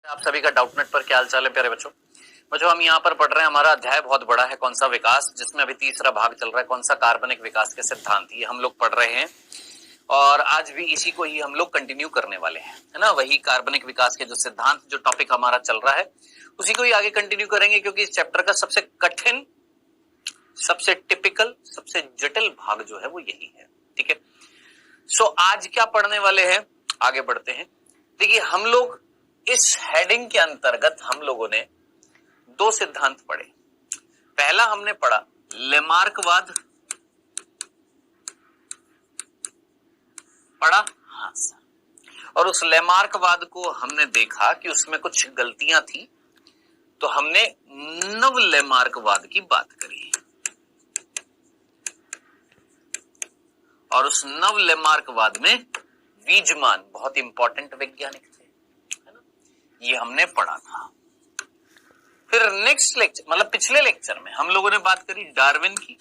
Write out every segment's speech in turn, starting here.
आप सभी का डाउटनेट पर क्या हाल चाल है प्यारे बच्चों। हम यहाँ पर पढ़ रहे हैं, हमारा अध्याय बहुत बड़ा है, कौन सा विकास, जिसमें अभी तीसरा भाग चल रहा है, कौन सा कार्बनिक विकास के सिद्धांत, ये हम लोग पढ़ रहे हैं और आज भी इसी को ही हम लोग कंटिन्यू करने वाले हैं, है ना। वही कार्बनिक विकास के जो सिद्धांत, जो टॉपिक हमारा चल रहा है, उसी को ही आगे कंटिन्यू करेंगे, क्योंकि इस चैप्टर का सबसे कठिन, सबसे टिपिकल, सबसे जटिल भाग जो है वो यही है। ठीक है, सो आज क्या पढ़ने वाले हैं, आगे बढ़ते हैं। देखिए, हम लोग इस हेडिंग के अंतर्गत हम लोगों ने दो सिद्धांत पढ़े। पहला हमने पढ़ा लेमार्कवाद, पढ़ा हाँ सर। और उस लेमार्कवाद को हमने देखा कि उसमें कुछ गलतियां थी, तो हमने नव लेमार्कवाद की बात करी। और उस नव लेमार्कवाद में वीजमान बहुत इंपॉर्टेंट वैज्ञानिक थे, है ना, ये हमने पढ़ा था। फिर नेक्स्ट लेक्चर, मतलब पिछले लेक्चर में हम लोगों ने बात करी डार्विन की,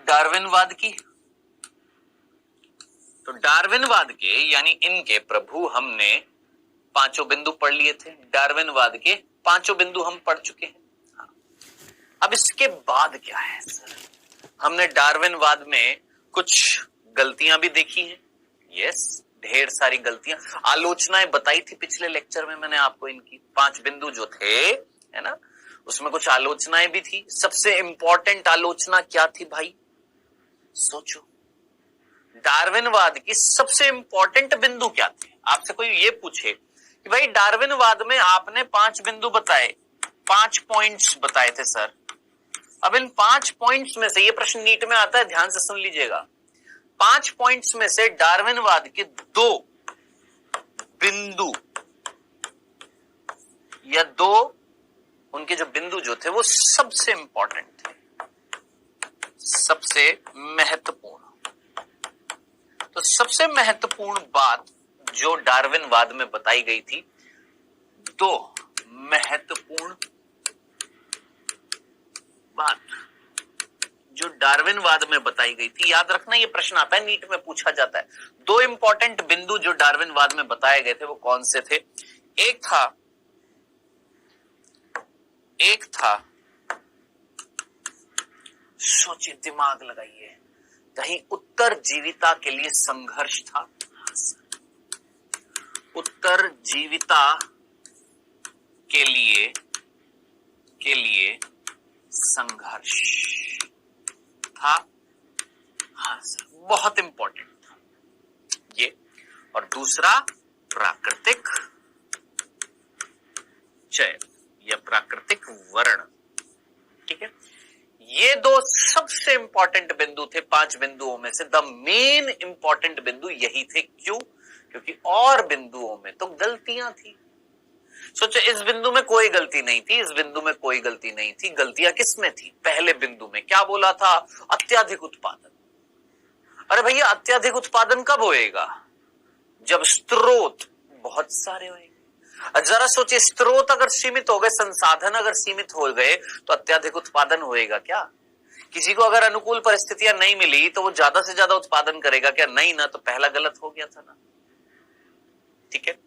डार्विनवाद की। तो डार्विनवाद के यानी इनके प्रभु हमने पांचों बिंदु पढ़ लिए थे, डार्विनवाद के पांचों बिंदु हम पढ़ चुके हैं। हाँ। अब इसके बाद क्या है सर, हमने डार्विनवाद में कुछ गलतियां भी देखी हैं। यस, ढेर सारी गलतियां, आलोचनाएं बताई थी पिछले लेक्चर में मैंने आपको, इनकी पांच बिंदु जो थे, है ना, उसमें कुछ आलोचनाएं भी थी। सबसे इंपॉर्टेंट आलोचना क्या थी भाई, सोचो। डार्विनवाद की सबसे इंपॉर्टेंट बिंदु क्या थे। आपसे कोई ये पूछे कि भाई डार्विनवाद में आपने पांच बिंदु बताए, 5 पॉइंट्स बताए थे सर। अब इन 5 पॉइंट्स में से, ये प्रश्न नीट में आता है, ध्यान से सुन लीजिएगा, 5 पॉइंट्स में से डार्विनवाद के 2 बिंदु या 2 उनके जो बिंदु जो थे वो सबसे इंपॉर्टेंट थे, सबसे महत्वपूर्ण। तो सबसे महत्वपूर्ण बात जो डार्विनवाद में बताई गई थी, 2 महत्वपूर्ण बात जो डार्विनवाद में बताई गई थी, याद रखना ये प्रश्न आता है, नीट में पूछा जाता है। 2 इंपॉर्टेंट बिंदु जो डार्विनवाद में बताए गए थे वो कौन से थे। एक था सोचिए, दिमाग लगाइए, कहीं उत्तर जीविता के लिए संघर्ष था। उत्तर जीविता के लिए संघर्ष था, हाँ सर, बहुत इंपॉर्टेंट था ये। और दूसरा प्राकृतिक चयन या प्राकृतिक वर्ण। ठीक है, ये 2 सबसे इंपॉर्टेंट बिंदु थे 5 बिंदुओं में से। द मेन इंपॉर्टेंट बिंदु यही थे। क्यों? क्योंकि और बिंदुओं में तो गलतियां थी। सोचो, इस बिंदु में कोई गलती नहीं थी, इस बिंदु में कोई गलती नहीं थी। गलतियां किसमें थी? पहले बिंदु में। क्या बोला था? अत्यधिक उत्पादन। अरे भैया, अत्यधिक उत्पादन कब होएगा? जब स्रोत बहुत सारे होंगे। जरा सोचिए, स्रोत अगर सीमित हो गए, संसाधन अगर सीमित हो गए, तो अत्यधिक उत्पादन होएगा क्या? किसी को अगर अनुकूल परिस्थितियां नहीं मिली तो वो ज्यादा से ज्यादा उत्पादन करेगा क्या? नहीं ना, तो पहला गलत हो गया था ना। ठीक है,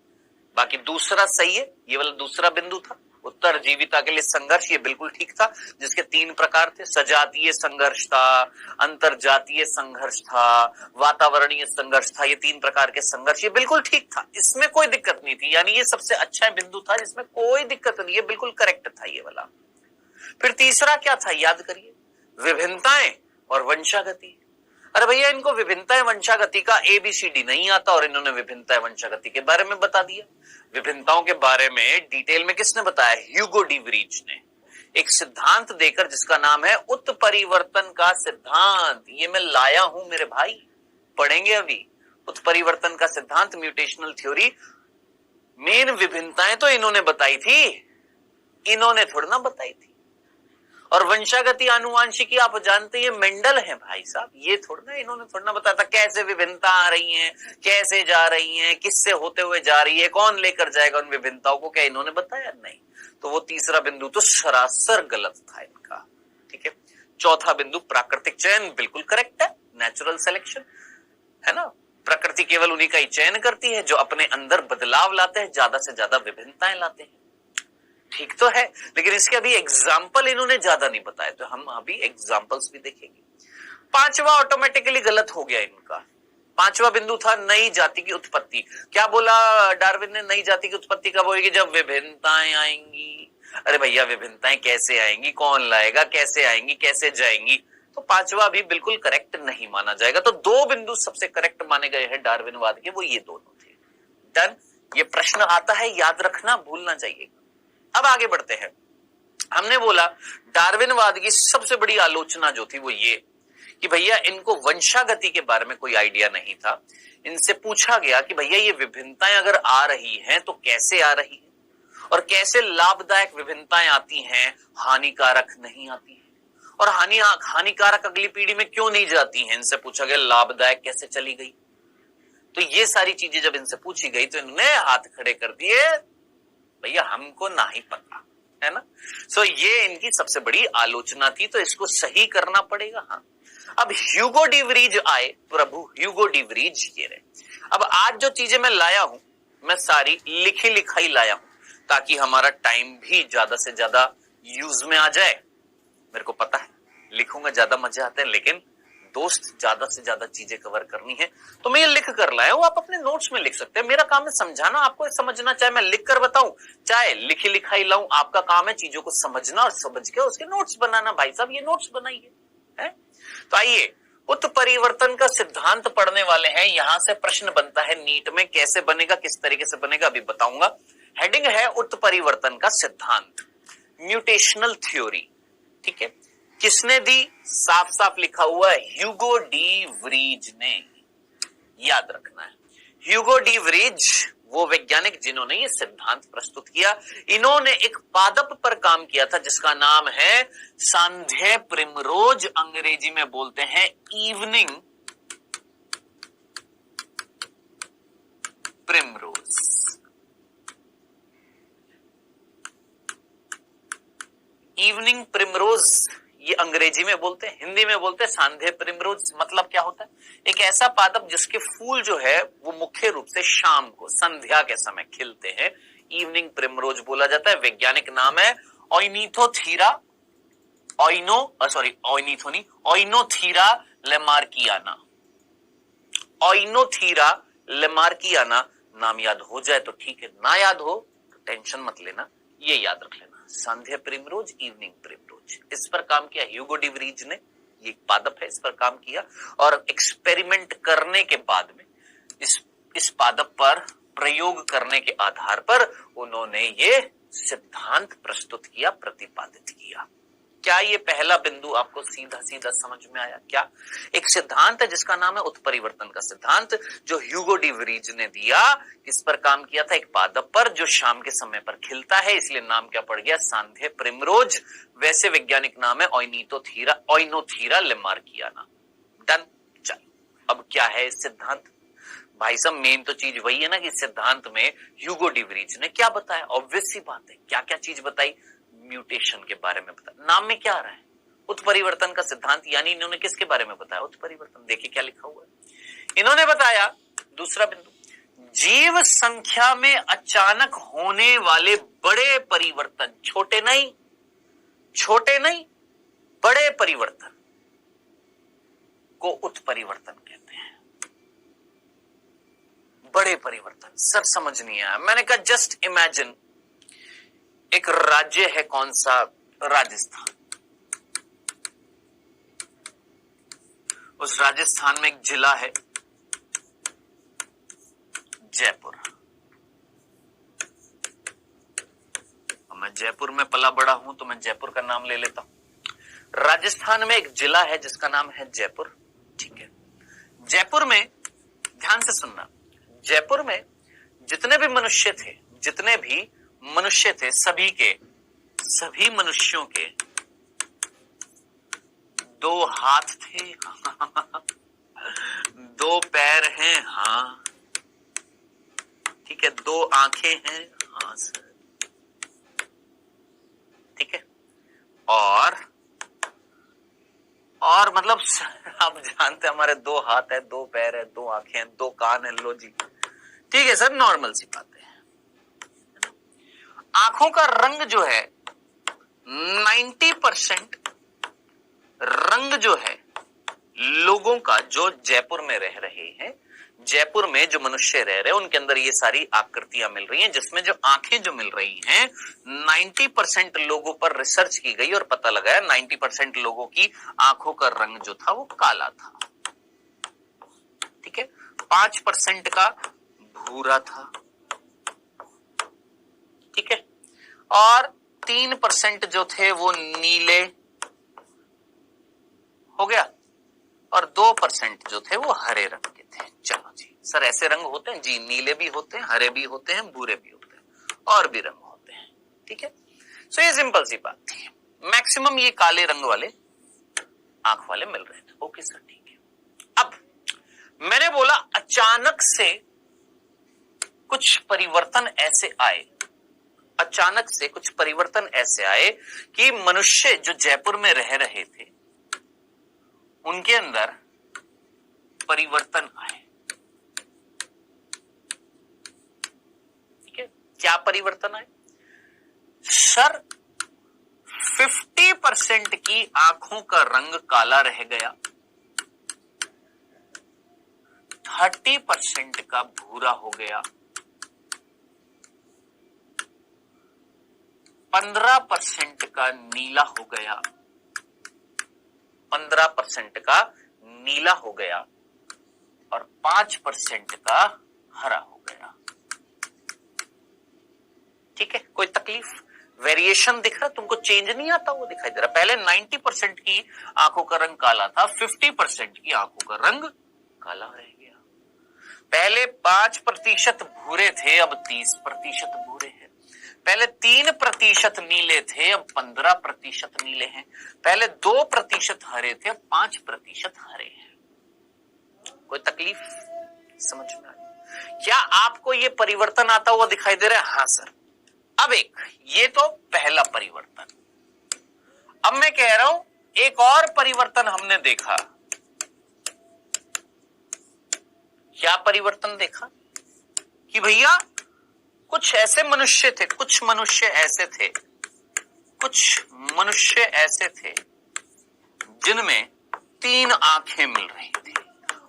बाकी दूसरा सही है, ये वाला दूसरा बिंदु था, उत्तर जीविता के लिए संघर्ष, ये बिल्कुल ठीक था, जिसके 3 प्रकार थे। सजातीय संघर्ष था, अंतरजातीय संघर्ष था, वातावरणीय संघर्ष था। ये 3 प्रकार के संघर्ष, ये बिल्कुल ठीक था, इसमें कोई दिक्कत नहीं थी। यानी ये सबसे अच्छा बिंदु था जिसमें कोई दिक्कत नहीं, ये बिल्कुल करेक्ट था ये वाला। फिर तीसरा क्या था, याद करिए, विभिन्नताएं और वंशागति। अरे भैया, इनको विभिन्नताएं वंशागति का ABCD नहीं आता और इन्होंने विभिन्नताएं वंशागति के बारे में बता दिया। विभिन्नताओं के बारे में डिटेल में किसने बताया? ह्यूगो डी व्रीज ने एक सिद्धांत देकर, जिसका नाम है उत्परिवर्तन का सिद्धांत। ये मैं लाया हूं मेरे भाई, पढ़ेंगे अभी। उत्परिवर्तन का सिद्धांत, म्यूटेशनल थ्योरी। मेन विभिन्नताएं तो इन्होंने बताई थी, इन्होंने थोड़ी ना बताई थी। और वंशागति आनुवांशिकी आप जानते हैं मेंडल है भाई साहब, ये थोड़ा ना, इन्होंने थोड़ा ना बताया था कैसे विभिन्नता आ रही हैं, कैसे जा रही हैं, किससे होते हुए जा रही है, कौन लेकर जाएगा उन विभिन्नताओं को, क्या इन्होंने बताया? नहीं। तो वो तीसरा बिंदु तो सरासर गलत था इनका। ठीक है, चौथा बिंदु प्राकृतिक चयन, बिल्कुल करेक्ट है, नेचुरल सिलेक्शन, है ना। प्रकृति केवल उन्हीं का ही चयन करती है जो अपने अंदर बदलाव लाते हैं, ज्यादा से ज्यादा विभिन्नताएं लाते हैं। ठीक तो है, लेकिन इसके अभी एग्जाम्पल इन्होंने ज्यादा नहीं बताए, तो हम अभी एग्जाम्पल्स भी देखेंगे। पांचवा ऑटोमेटिकली गलत हो गया इनका। पांचवा बिंदु था नई जाति की उत्पत्ति। क्या बोला डार्विन ने? नई जाति की उत्पत्ति कब होगी? जब विभिन्नताएं आएंगी। अरे भैया विभिन्नताएं कैसे आएंगी? कौन लाएगा? कैसे आएंगी? कैसे जाएंगी? तो पांचवा भी बिल्कुल करेक्ट नहीं माना जाएगा। तो दो बिंदु सबसे करेक्ट माने गए हैं डार्विनवाद के, वो ये दोनों थे। डन। ये प्रश्न आता है, याद रखना, भूलना चाहिए। अब आगे बढ़ते हैं। हमने बोला डार्विनवाद की सबसे बड़ी आलोचना जो थी वो ये कि भैया इनको वंशागति के बारे में कोई आइडिया नहीं था। इनसे पूछा गया कि भैया ये विभिन्नताएं अगर आ रही हैं तो कैसे आ रही है और कैसे लाभदायक विभिन्नताएं आती हैं, हानिकारक नहीं आती है, और हानिकारक अगली पीढ़ी में क्यों नहीं जाती हैं। इनसे पूछा गया लाभदायक कैसे चली गई। तो ये सारी चीजें जब इनसे पूछी गई तो इन्होंने हाथ खड़े कर दिए, भैया हमको ना ही पता है ना। सो ये इनकी सबसे बड़ी आलोचना थी, तो इसको सही करना पड़ेगा। हाँ, अब ह्यूगो डी वरीज आए, प्रभु ह्यूगो डी वरीज ये रहे। अब आज जो चीजें मैं लाया हूं, मैं सारी लिखी लिखाई लाया हूं ताकि हमारा टाइम भी ज्यादा से ज्यादा यूज में आ जाए। मेरे को पता है लिखूंगा ज्यादा मजे आते हैं, लेकिन दोस्त ज्यादा से ज्यादा चीजें कवर करनी है तो मैं ये लिख कर लाया हूं। आप अपने नोट्स में लिख सकते हैं। मेरा काम है समझाना, आपको समझना, चाहे मैं लिख कर बताऊं चाहे लिखी लिखाई लाऊं, आपका काम है चीजों को समझना और समझ के उसके नोट्स बनाना। भाई साहब ये नोट्स बनाइए है। तो आइए उत्परिवर्तन का सिद्धांत पढ़ने वाले हैं। यहां से प्रश्न बनता है नीट में, कैसे बनेगा, किस तरीके से बनेगा अभी बताऊंगा। हेडिंग है उत्परिवर्तन का सिद्धांत, म्यूटेशनल थ्योरी। ठीक है, किसने दी? साफ साफ लिखा हुआ है ह्यूगो डी वरीज ने, याद रखना है। ह्यूगो डी वरीज वो वैज्ञानिक जिन्होंने ये सिद्धांत प्रस्तुत किया। इन्होंने एक पादप पर काम किया था जिसका नाम है सांध्य प्रिमरोज, अंग्रेजी में बोलते हैं इवनिंग प्रिमरोज। इवनिंग प्रिमरोज ये अंग्रेजी में बोलते हैं, हिंदी में बोलते हैं सांध्य प्रिमरोज। मतलब क्या होता है? एक ऐसा पादप जिसके फूल जो है वो मुख्य रूप से शाम को संध्या के समय खिलते हैं, इवनिंग प्रिमरोज बोला जाता है। वैज्ञानिक नाम है ओइनोथीरा लेमार्कियाना। ओइनोथीरा लेमार्कियाना नाम याद हो जाए तो ठीक है, ना याद हो तो टेंशन मत लेना, ये याद रख लेना, सांध्य प्रिमरोज, इवनिंग प्रिमरोज। इस पर काम किया ह्यूगो डी वरीज ने, ये पादप है, इस पर काम किया और एक्सपेरिमेंट करने के बाद में इस पादप पर प्रयोग करने के आधार पर उन्होंने ये सिद्धांत प्रस्तुत किया, प्रतिपादित किया। क्या ये पहला बिंदु आपको सीधा सीधा समझ में आया? क्या एक सिद्धांत है जिसका नाम है उत्परिवर्तन का सिद्धांत, जो ह्यूगो डी वरीज ने दिया। किस पर काम किया था? एक पादप पर जो शाम के समय पर खिलता है, इसलिए नाम क्या पड़ गया? सांध्य प्रिमरोज। वैसे वैज्ञानिक नाम है ओइनोथीरा लेमार्कियाना। डन। चल अब क्या है इस सिद्धांत? भाई साहब मेन तो चीज वही है ना कि सिद्धांत में ह्यूगो डी वरीज ने क्या बताया? ऑब्वियस सी बात है, क्या क्या चीज बताई? म्यूटेशन के बारे में बताया। नाम में क्या आ रहा है? उत्परिवर्तन का सिद्धांत, यानी इन्होंने किसके बारे में बताया? उत्परिवर्तन। देखिए क्या लिखा हुआ है। इन्होंने बताया दूसरा बिंदु, जीव संख्या में अचानक होने वाले बड़े परिवर्तन, छोटे नहीं बड़े परिवर्तन को उत्परिवर्तन कहते हैं। बड़े परिवर्तन सर समझ नहीं आया। मैंने कहा जस्ट इमेजिन एक राज्य है, कौन सा? राजस्थान। उस राजस्थान में एक जिला है जयपुर। मैं जयपुर में पला बड़ा हूं तो मैं जयपुर का नाम ले लेता हूं। राजस्थान में एक जिला है जिसका नाम है जयपुर। ठीक है, जयपुर में ध्यान से सुनना, जयपुर में जितने भी मनुष्य थे सभी मनुष्यों के दो हाथ थे दो पैर हैं, हाँ ठीक है, दो आंखें हैं, हाँ सर ठीक है, और और मतलब आप जानते हैं हमारे 2 हाथ है, 2 पैर है, 2 आंखें हैं, 2 कान है, लो जी, ठीक है सर, नॉर्मल सी बात है। आंखों का रंग जो है 90% रंग जो है लोगों का, जो जयपुर में रह रहे हैं, जयपुर में जो मनुष्य रह रहे हैं, उनके अंदर ये सारी आकृतियां मिल रही हैं, जिसमें जो आंखें जो मिल रही हैं 90% लोगों पर रिसर्च की गई और पता लगाया 90% लोगों की आंखों का रंग जो था वो काला था, ठीक है। 5% का भूरा था, ठीक है, और 3% जो थे वो नीले हो गया, और 2% जो थे वो हरे रंग के थे। चलो जी सर, ऐसे रंग होते हैं जी, नीले भी होते हैं, हरे भी होते हैं, भूरे भी होते हैं, और भी रंग होते हैं, ठीक है। सो ये सिंपल सी बात थी। मैक्सिमम ये काले रंग वाले आंख वाले मिल रहे थे। ओके सर, ठीक है। अब मैंने बोला अचानक से कुछ परिवर्तन ऐसे आए, अचानक से कुछ परिवर्तन ऐसे आए कि मनुष्य जो जयपुर में रह रहे थे उनके अंदर परिवर्तन आए, ठीक है। क्या परिवर्तन आए सर? 50% की आंखों का रंग काला रह गया, 30% का भूरा हो गया, 15% का नीला हो गया, 15% का नीला हो गया, और 5% का हरा हो गया, ठीक है। कोई तकलीफ, वेरिएशन दिख रहा? तुमको चेंज नहीं आता? वो दिखाई दे रहा। पहले 90% की आंखों का रंग काला था, 50% की आंखों का रंग काला रह गया। पहले 5% भूरे थे, अब 30% भूरे हैं। पहले 3% नीले थे, अब 15% नीले हैं। पहले 2% हरे थे, अब 5% हरे हैं। कोई तकलीफ समझ में आई? क्या आपको ये परिवर्तन आता हुआ दिखाई दे रहा है? हाँ सर। अब एक ये तो पहला परिवर्तन। अब मैं कह रहा हूं एक और परिवर्तन हमने देखा। क्या परिवर्तन देखा? कि भैया कुछ ऐसे मनुष्य थे, कुछ मनुष्य ऐसे थे, कुछ मनुष्य ऐसे थे जिनमें 3 आंखें मिल रही थी।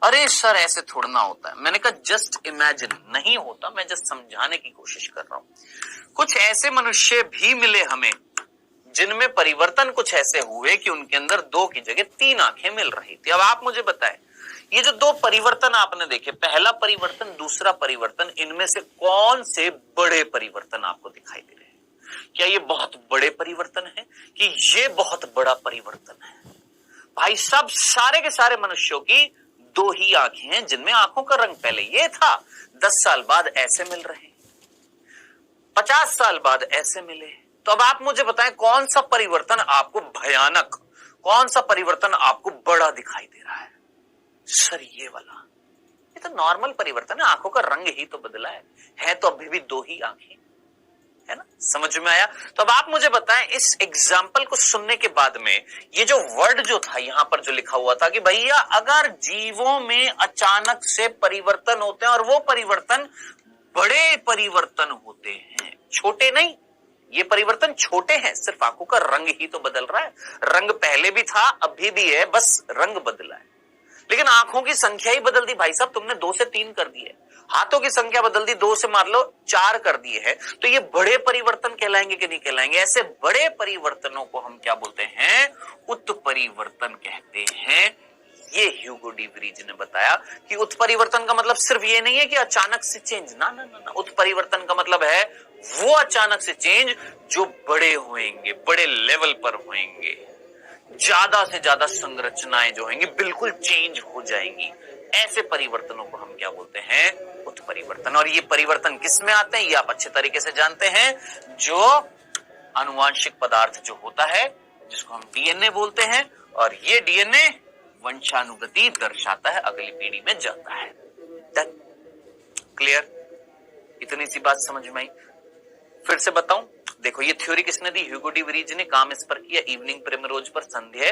अरे सर ऐसे थोड़ा ना होता है। मैंने कहा जस्ट इमेजिन, नहीं होता, मैं जस्ट समझाने की कोशिश कर रहा हूं। कुछ ऐसे मनुष्य भी मिले हमें जिनमें परिवर्तन कुछ ऐसे हुए कि उनके अंदर 2 की जगह 3 आंखें मिल रही थी। अब आप मुझे बताएं, ये जो 2 परिवर्तन आपने देखे, पहला परिवर्तन, दूसरा परिवर्तन, इनमें से कौन से बड़े परिवर्तन आपको दिखाई दे रहे हैं? क्या ये बहुत बड़े परिवर्तन है कि ये बहुत बड़ा परिवर्तन है? भाई साहब, सारे के सारे मनुष्यों की 2 ही आंखें हैं जिनमें आंखों का रंग पहले ये था, 10 साल बाद ऐसे मिल रहे, 50 साल बाद ऐसे मिले। तो अब आप मुझे बताएं कौन सा परिवर्तन आपको भयानक, कौन सा परिवर्तन आपको बड़ा दिखाई दे रहा है? सर ये वाला। ये तो नॉर्मल परिवर्तन है, आंखों का रंग ही तो बदला है तो अभी भी 2 ही आंखें, है ना? समझ में आया? तो अब आप मुझे बताएं, इस एग्जाम्पल को सुनने के बाद में ये जो वर्ड जो था यहां पर जो लिखा हुआ था कि भैया अगर जीवों में अचानक से परिवर्तन होते हैं और वो परिवर्तन बड़े परिवर्तन होते हैं, छोटे नहीं, ये परिवर्तन छोटे हैं, सिर्फ आंखों का रंग ही तो बदल रहा है। रंग पहले भी था, अभी भी है, बस रंग बदला है। लेकिन आंखों की संख्या ही बदल दी भाई साहब, तुमने 2 से 3 कर दी है। हाथों की संख्या बदल दी, 2 से मान लो 4 कर दिए हैं। तो ये बड़े परिवर्तन कहलाएंगे कि नहीं कहलाएंगे? ऐसे बड़े परिवर्तनों को हम क्या बोलते हैं? उत्परिवर्तन कहते हैं। ये ह्यूगो डी वरीज ने बताया कि उत्परिवर्तन का मतलब सिर्फ ये नहीं है कि अचानक से चेंज, ना ना ना, ना। उत्परिवर्तन का मतलब है वो अचानक से चेंज जो बड़े होंगे, बड़े लेवल पर होंगे, ज्यादा से ज्यादा संरचनाएं जो होंगी बिल्कुल चेंज हो जाएंगी। ऐसे परिवर्तनों को हम क्या बोलते हैं? उत्परिवर्तन। और ये परिवर्तन किस में आते हैं ये आप अच्छे तरीके से जानते हैं। जो आनुवांशिक पदार्थ जो होता है जिसको हम डीएनए बोलते हैं, और ये डीएनए वंशानुगति दर्शाता है, अगली पीढ़ी में जाता है। क्लियर? इतनी सी बात समझ में आई? फिर से बताऊं, देखो ये थ्योरी किसने दी? ह्यूगो डी वरीज ने। काम इस पर किया इवनिंग प्रिमरोज पर, संध्या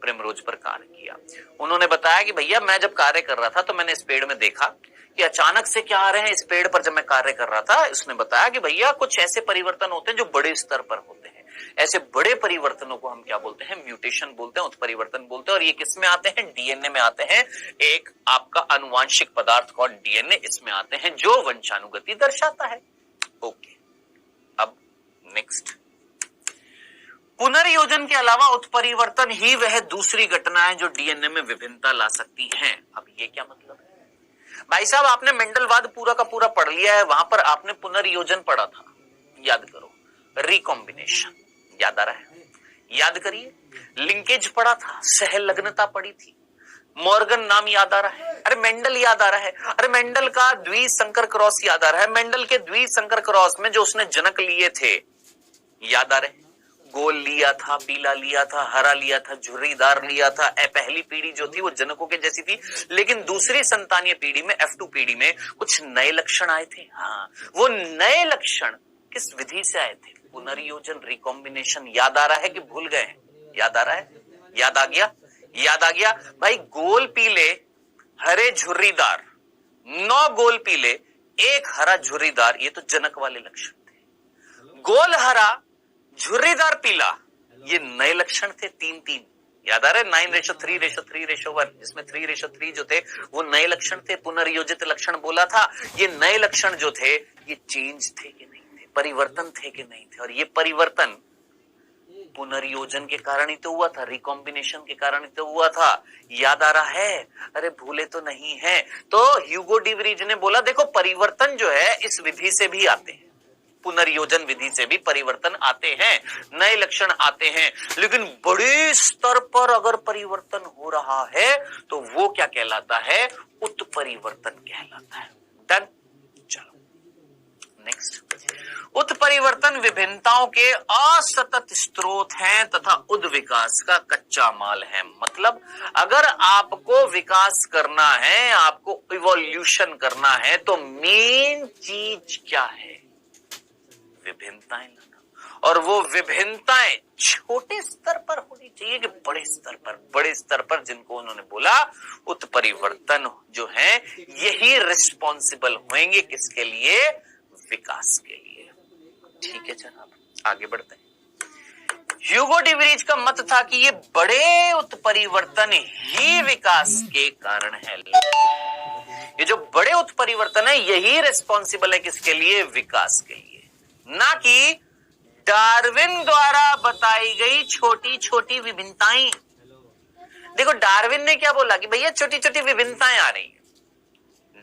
प्रिमरोज पर कार्य किया। उन्होंने बताया कि भैया मैं जब कार्य कर रहा था तो मैंने इस पेड़ में देखा कि अचानक से क्या आ रहे हैं इस पेड़ पर। जब मैं कार्य कर रहा था उसने बताया कि भैया कुछ ऐसे परिवर्तन होते हैं जो बड़े स्तर पर होते हैं। ऐसे बड़े परिवर्तनों को हम क्या बोलते हैं? म्यूटेशन बोलते हैं, उत्परिवर्तन बोलते हैं। और ये किस में आते हैं? डीएनए में आते हैं। एक आपका अनुवांशिक पदार्थ कौन? डीएनए, इसमें आते हैं जो वंशानुगति दर्शाता है। ओके, अब नेक्स्ट, पुनर्योजन के अलावा उत्परिवर्तन ही वह दूसरी घटना है जो डीएनए में विभिन्नता ला सकती है। अब ये क्या मतलब है? भाई साहब आपने मेंडलवाद पूरा का पूरा पढ़ लिया है, वहां पर आपने पुनर्योजन पढ़ा था, याद करो। रिकॉम्बिनेशन याद आ रहा है? याद करिए। लिंकेज पढ़ा था, सहलग्नता पढ़ी थी, मॉर्गन नाम याद आ रहा है? अरे मेंडल याद आ रहा है? अरे मेंडल का द्विसंकर क्रॉस याद आ रहा है? मेंडल के द्विसंकर क्रॉस में जो उसने जनक लिए थे याद आ रहे? गोल लिया था, पीला लिया था, हरा लिया था, झुर्रीदार लिया था। पहली पीढ़ी जो थी वो जनकों के जैसी थी, लेकिन दूसरी संतानीय पीढ़ी में, F2 पीढ़ी में कुछ नए लक्षण आए थे। हाँ, वो नए लक्षण किस विधि से आए थे? पुनर्योजन, रिकॉम्बिनेशन। याद आ रहा है कि भूल गए हैं? याद आ रहा है? याद आ गया? याद आ गया भाई। गोल पीले हरे झुर्रीदार, 9 गोल पीले, 1 हरा झुर्रीदार, ये तो जनक वाले लक्षण थे। गोल हरा झुर्रीदार पीला, ये नए लक्षण थे। 3-3 याद आ रहा है? 9:3:3:1, जिसमें 3:3 जो थे वो नए लक्षण थे। पुनर्योजित लक्षण बोला था। ये नए लक्षण जो थे ये चेंज थे कि नहीं थे? परिवर्तन थे कि नहीं थे? और ये परिवर्तन पुनर्योजन के कारण ही तो हुआ था, रिकॉम्बिनेशन के कारण ही तो हुआ था। याद आ रहा है? अरे भूले तो नहीं है? तो ह्यूगो डी वरीज ने बोला देखो परिवर्तन जो है इस विधि से भी आते हैं, पुनर्योजन विधि से भी परिवर्तन आते हैं, नए लक्षण आते हैं। लेकिन बड़े स्तर पर अगर परिवर्तन हो रहा है तो वो क्या कहलाता है? उत्परिवर्तन कहलाता है। डन। चलो नेक्स्ट, उत्परिवर्तन विभिन्नताओं के असतत स्रोत हैं तथा उद्विकास का कच्चा माल है। मतलब अगर आपको विकास करना है, आपको इवोल्यूशन करना है, तो मेन चीज क्या है? विभिन्नताएं लाना। और वो विभिन्नताएं छोटे स्तर पर होनी चाहिए कि बड़े स्तर पर? बड़े स्तर पर, जिनको उन्होंने बोला उत्परिवर्तन जो है यही रिस्पॉन्सिबल होंगे किसके लिए? विकास के लिए। ठीक है जनाब, आगे बढ़ते हैं। ह्यूगो डी वरीज का मत था कि ये बड़े उत्परिवर्तन ही विकास के कारण है। ये जो बड़े उत्परिवर्तन है यही रिस्पॉन्सिबल है किसके लिए? विकास के लिए, ना कि डार्विन द्वारा बताई गई छोटी छोटी विभिन्नताएं। देखो डार्विन ने क्या बोला कि भैया छोटी छोटी विभिन्नताएं आ रही हैं।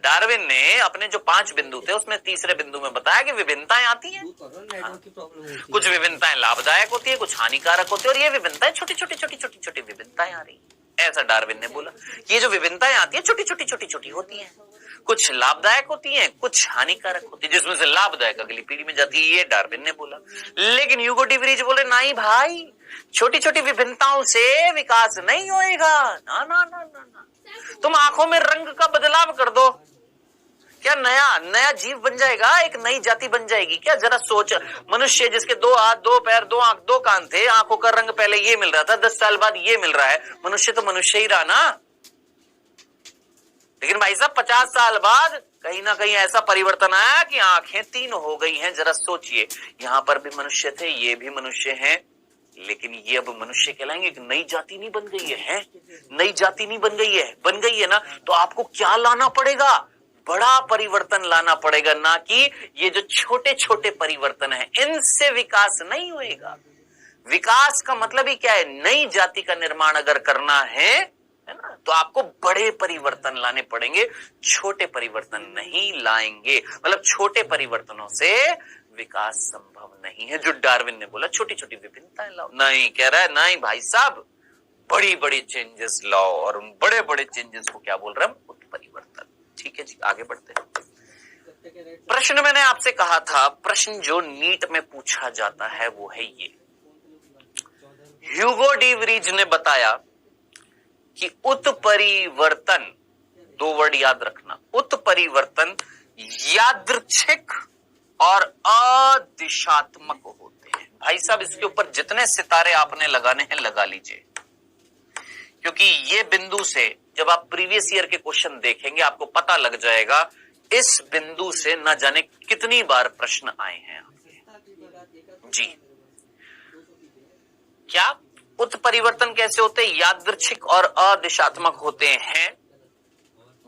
डार्विन ने अपने जो 5 बिंदु थे उसमें तीसरे बिंदु में बताया कि विभिन्नताएं आती हैं। कुछ विभिन्नताएं लाभदायक होती है, कुछ हानिकारक होती है, और ये विभिन्नताएं छोटी छोटी विभिन्नताएं आ रही है। ऐसा डार्विन ने बोला। ये जो विभिन्नताएं आती है छोटी छोटी होती हैं, कुछ लाभदायक होती हैं, कुछ हानिकारक होती है, जिसमें से लाभदायक अगली पीढ़ी में जाती है। ये डार्विन ने बोला। लेकिन ह्यूगो डी वरीज बोले नहीं भाई, छोटी छोटी विभिन्नताओं से विकास नहीं होएगा। ना ना ना ना ना, तुम आंखों में रंग का बदलाव कर दो, क्या नया जीव बन जाएगा? एक नई जाति बन जाएगी क्या? जरा सोच। मनुष्य जिसके 2 हाथ, 2 पैर, 2 आंख, 2 कान थे, आंखों का रंग पहले ये मिल रहा था, 10 साल बाद ये मिल रहा है, मनुष्य तो मनुष्य ही रहा ना। लेकिन भाई साहब 50 साल बाद कहीं ना कहीं ऐसा परिवर्तन आया कि आंखें 3 हो गई हैं। जरा सोचिए, यहां पर भी मनुष्य थे, ये भी मनुष्य हैं, लेकिन ये अब मनुष्य कहलाएंगे। एक नई जाति नहीं बन गई है? नई जाति नहीं बन गई है? बन गई है ना। तो आपको क्या लाना पड़ेगा? बड़ा परिवर्तन लाना पड़ेगा, ना कि ये जो छोटे छोटे परिवर्तन है इनसे विकास नहीं होएगा। विकास का मतलब ही क्या है? नई जाति का निर्माण अगर करना है ना, तो आपको बड़े परिवर्तन लाने पड़ेंगे, छोटे परिवर्तन नहीं लाएंगे। मतलब छोटे परिवर्तनों से विकास संभव नहीं है। जो डार्विन ने बोला छोटी छोटी विभिन्नताएं लाओ, नहीं कह रहा है, नहीं भाई साहब, बड़ी बड़ी चेंजेस लाओ। और उन बड़े बड़े चेंजेस को क्या बोल रहे हैं? उत्परिवर्तन। ठीक है जी, आगे बढ़ते हैं। प्रश्न मैंने आपसे कहा था, प्रश्न जो नीट में पूछा जाता है वो है ये। ह्यूगो डी वरीज ने बताया कि उत्परिवर्तन, 2 वर्ड याद रखना, उत्परिवर्तन यादृच्छिक और अदिशात्मक होते हैं। भाई साहब इसके ऊपर जितने सितारे आपने लगाने हैं लगा लीजिए। क्योंकि ये बिंदु से जब आप प्रीवियस ईयर के क्वेश्चन देखेंगे आपको पता लग जाएगा इस बिंदु से न जाने कितनी बार प्रश्न आए हैं आपके। जी, क्या उत्परिवर्तन कैसे होते हैं? यादृच्छिक और अदिशात्मक होते हैं,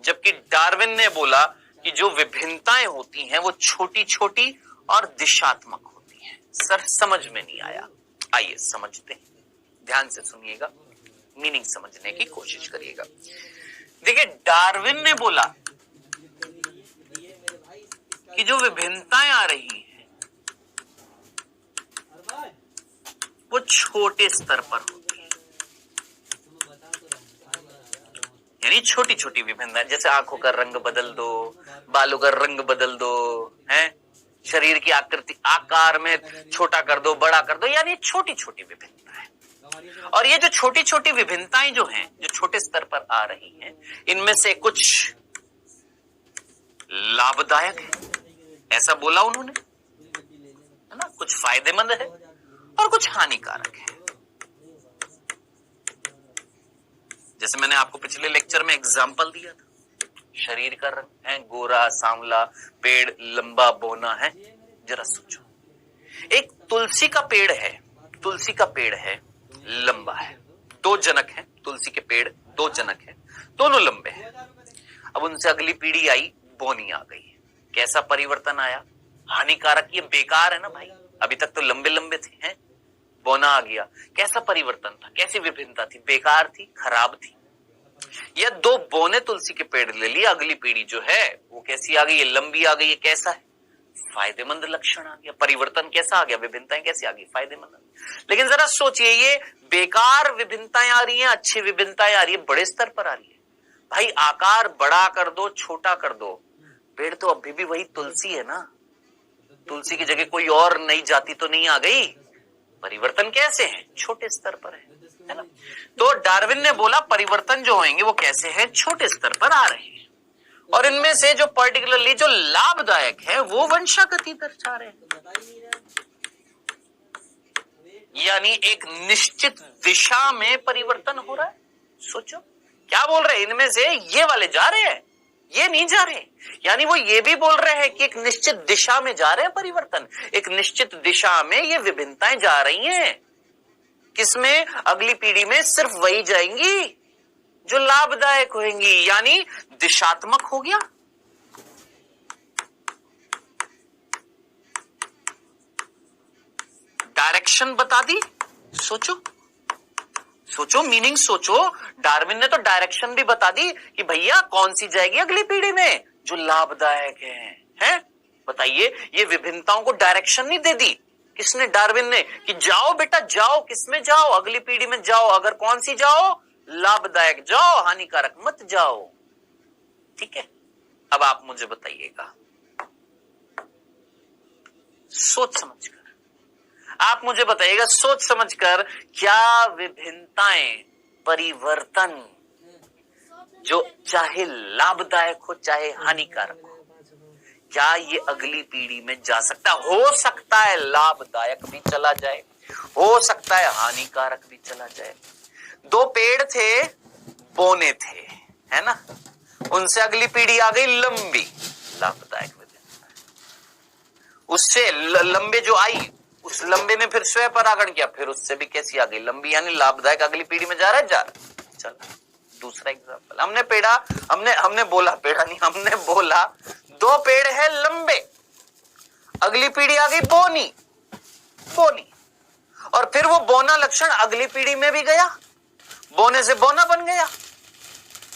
जबकि डार्विन ने बोला कि जो विभिन्नताएं होती हैं वो छोटी छोटी और दिशात्मक होती हैं। सर समझ में नहीं आया, आइए समझते हैं, ध्यान से सुनिएगा, मीनिंग समझने की कोशिश करिएगा। देखिए, डार्विन ने बोला कि जो विभिन्नताएं आ रही हैं वो छोटे स्तर पर होती है, यानी छोटी छोटी विभिन्नताएं, जैसे आंखों का रंग बदल दो, बालों का रंग बदल दो, हैं, शरीर की आकृति आकार में छोटा कर दो, बड़ा कर दो, यानी छोटी छोटी विभिन्नताएं। और ये जो छोटी छोटी विभिन्नताएं जो हैं, जो छोटे स्तर पर आ रही हैं, इनमें से कुछ लाभदायक है, ऐसा बोला उन्होंने, है ना, कुछ फायदेमंद है और कुछ हानिकारक है। जैसे मैंने आपको पिछले लेक्चर में एग्जांपल दिया था, शरीर का रंग है गोरा सांवला, पेड़ लंबा बौना है। जरा सोचो, एक तुलसी का पेड़ है, तुलसी का पेड़ है, लंबा है, दो जनक है, तुलसी के पेड़ दो जनक है, दोनों लंबे हैं। अब उनसे अगली पीढ़ी आई, बौनी आ गई, कैसा परिवर्तन आया? हानिकारक, ये बेकार है ना भाई, अभी तक तो लंबे लंबे थे, हैं, बौना आ गया, कैसा परिवर्तन था, कैसी विभिन्नता थी? बेकार थी, खराब थी। या दो बौने तुलसी के पेड़ ले लिया, अगली पीढ़ी जो है वो कैसी आ गई है? लंबी आ गई है, कैसा है? फायदेमंद लक्षण आ गया, परिवर्तन कैसा आ गया? विभिन्नताएं कैसी आ गई? फायदेमंद। लेकिन जरा सोचिए, ये बेकार विभिन्नताएं आ रही हैं, अच्छी विभिन्नताएं आ रही है, बड़े स्तर पर आ रही है। भाई आकार बड़ा कर दो, छोटा कर दो, पेड़ तो अभी भी वही तुलसी है ना, तुलसी की जगह कोई और नई जाति तो नहीं आ गई। परिवर्तन कैसे है? छोटे स्तर पर है ना। तो डार्विन ने बोला परिवर्तन जो होंगे वो कैसे हैं? छोटे स्तर पर आ रहे हैं, और इनमें से जो पर्टिकुलरली जो लाभदायक है वो वंशागति दर्शा रहे हैं, यानी एक निश्चित दिशा में परिवर्तन हो रहा है। सोचो क्या बोल रहे हैं, इनमें से ये वाले जा रहे हैं, ये नहीं जा रहे, यानी वो ये भी बोल रहे हैं कि एक निश्चित दिशा में जा रहे हैं परिवर्तन, एक निश्चित दिशा में ये विभिन्नताएं जा रही हैं। किसमें? अगली पीढ़ी में सिर्फ वही जाएंगी जो लाभदायक होंगी, यानी दिशात्मक हो गया। डायरेक्शन बता दी। सोचो सोचो, मीनिंग सोचो, डार्विन ने तो डायरेक्शन भी बता दी कि भैया कौन सी जाएगी अगली पीढ़ी में जो लाभदायक है? बताइए, ये विभिन्नताओं को डायरेक्शन नहीं दे दी किसने? डार्विन ने, कि जाओ बेटा जाओ, किसमें जाओ? अगली पीढ़ी में जाओ, अगर कौन सी जाओ? लाभदायक जाओ, हानिकारक मत जाओ। ठीक है, अब आप मुझे बताइएगा सोच समझकर, आप मुझे बताइएगा सोच समझकर, क्या विभिन्नताएं, परिवर्तन जो चाहे लाभदायक हो चाहे हानिकारक हो, क्या ये अगली पीढ़ी में जा सकता? हो सकता है लाभदायक भी चला जाए, हो सकता है हानिकारक भी चला जाए। दो पेड़ थे, बौने थे, है ना, उनसे अगली पीढ़ी आ गई लंबी, लाभदायक विभिन्नता। उससे लंबे जो आई, उस लंबे में फिर स्वयं परागण किया, फिर उससे भी कैसी आ गई? लंबी, यानी लाभदायक अगली पीढ़ी में जा रहा है, जा रहा है। चलो दूसरा एग्जाम्पल, हमने बोला दो पेड़ है लंबे, अगली पीढ़ी आ गई बौनी, और फिर वो बौना लक्षण अगली पीढ़ी में भी गया, बौने से बौना बन गया।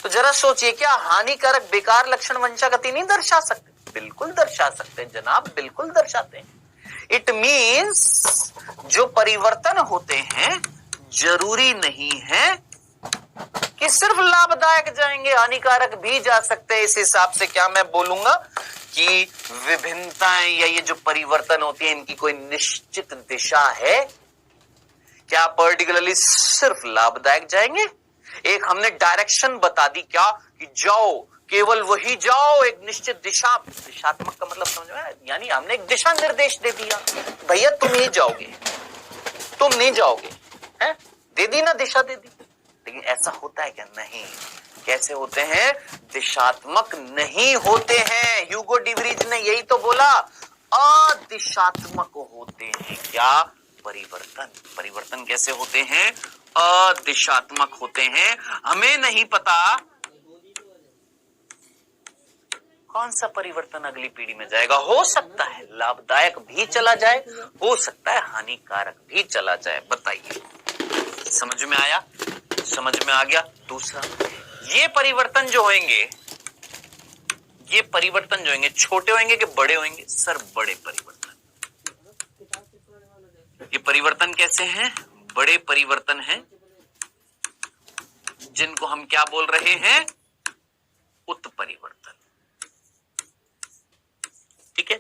तो जरा सोचिए, क्या हानिकारक बेकार लक्षण वंशागति नहीं दर्शा सकते? बिल्कुल दर्शा सकते हैं जनाब, बिल्कुल दर्शाते हैं। इट मीन्स जो परिवर्तन होते हैं जरूरी नहीं है कि सिर्फ लाभदायक जाएंगे, हानिकारक भी जा सकते हैं। इस हिसाब से क्या मैं बोलूंगा कि विभिन्नताएं या ये जो परिवर्तन होती है इनकी कोई निश्चित दिशा है? क्या पर्टिकुलरली सिर्फ लाभदायक जाएंगे? एक हमने डायरेक्शन बता दी, क्या कि जाओ, केवल वही जाओ, एक निश्चित दिशा, दिशात्मक का मतलब समझ में, यानी हमने एक दिशा निर्देश दे दिया, भैया तुम ही जाओगे, तुम नहीं जाओगे, है? दे दी ना, दिशा दे दी, लेकिन ऐसा होता है क्या? नहीं। कैसे होते हैं? दिशात्मक नहीं होते हैं। ह्यूगो डिवरीज ने यही तो बोला, अदिशात्मक होते हैं। क्या? परिवर्तन। परिवर्तन कैसे होते हैं? अदिशात्मक होते हैं। हमें नहीं पता कौन सा परिवर्तन अगली पीढ़ी में जाएगा। हो सकता है लाभदायक भी चला जाए, हो सकता है हानिकारक भी चला जाए। बताइए, समझ में आया? समझ में आ गया? दूसरा, ये परिवर्तन जो होंगे, ये परिवर्तन जो होंगे छोटे होंगे कि बड़े होंगे? सर बड़े परिवर्तन। ये परिवर्तन कैसे हैं? बड़े परिवर्तन हैं, जिनको हम क्या बोल रहे हैं? उत्परिवर्तन। ठीक है,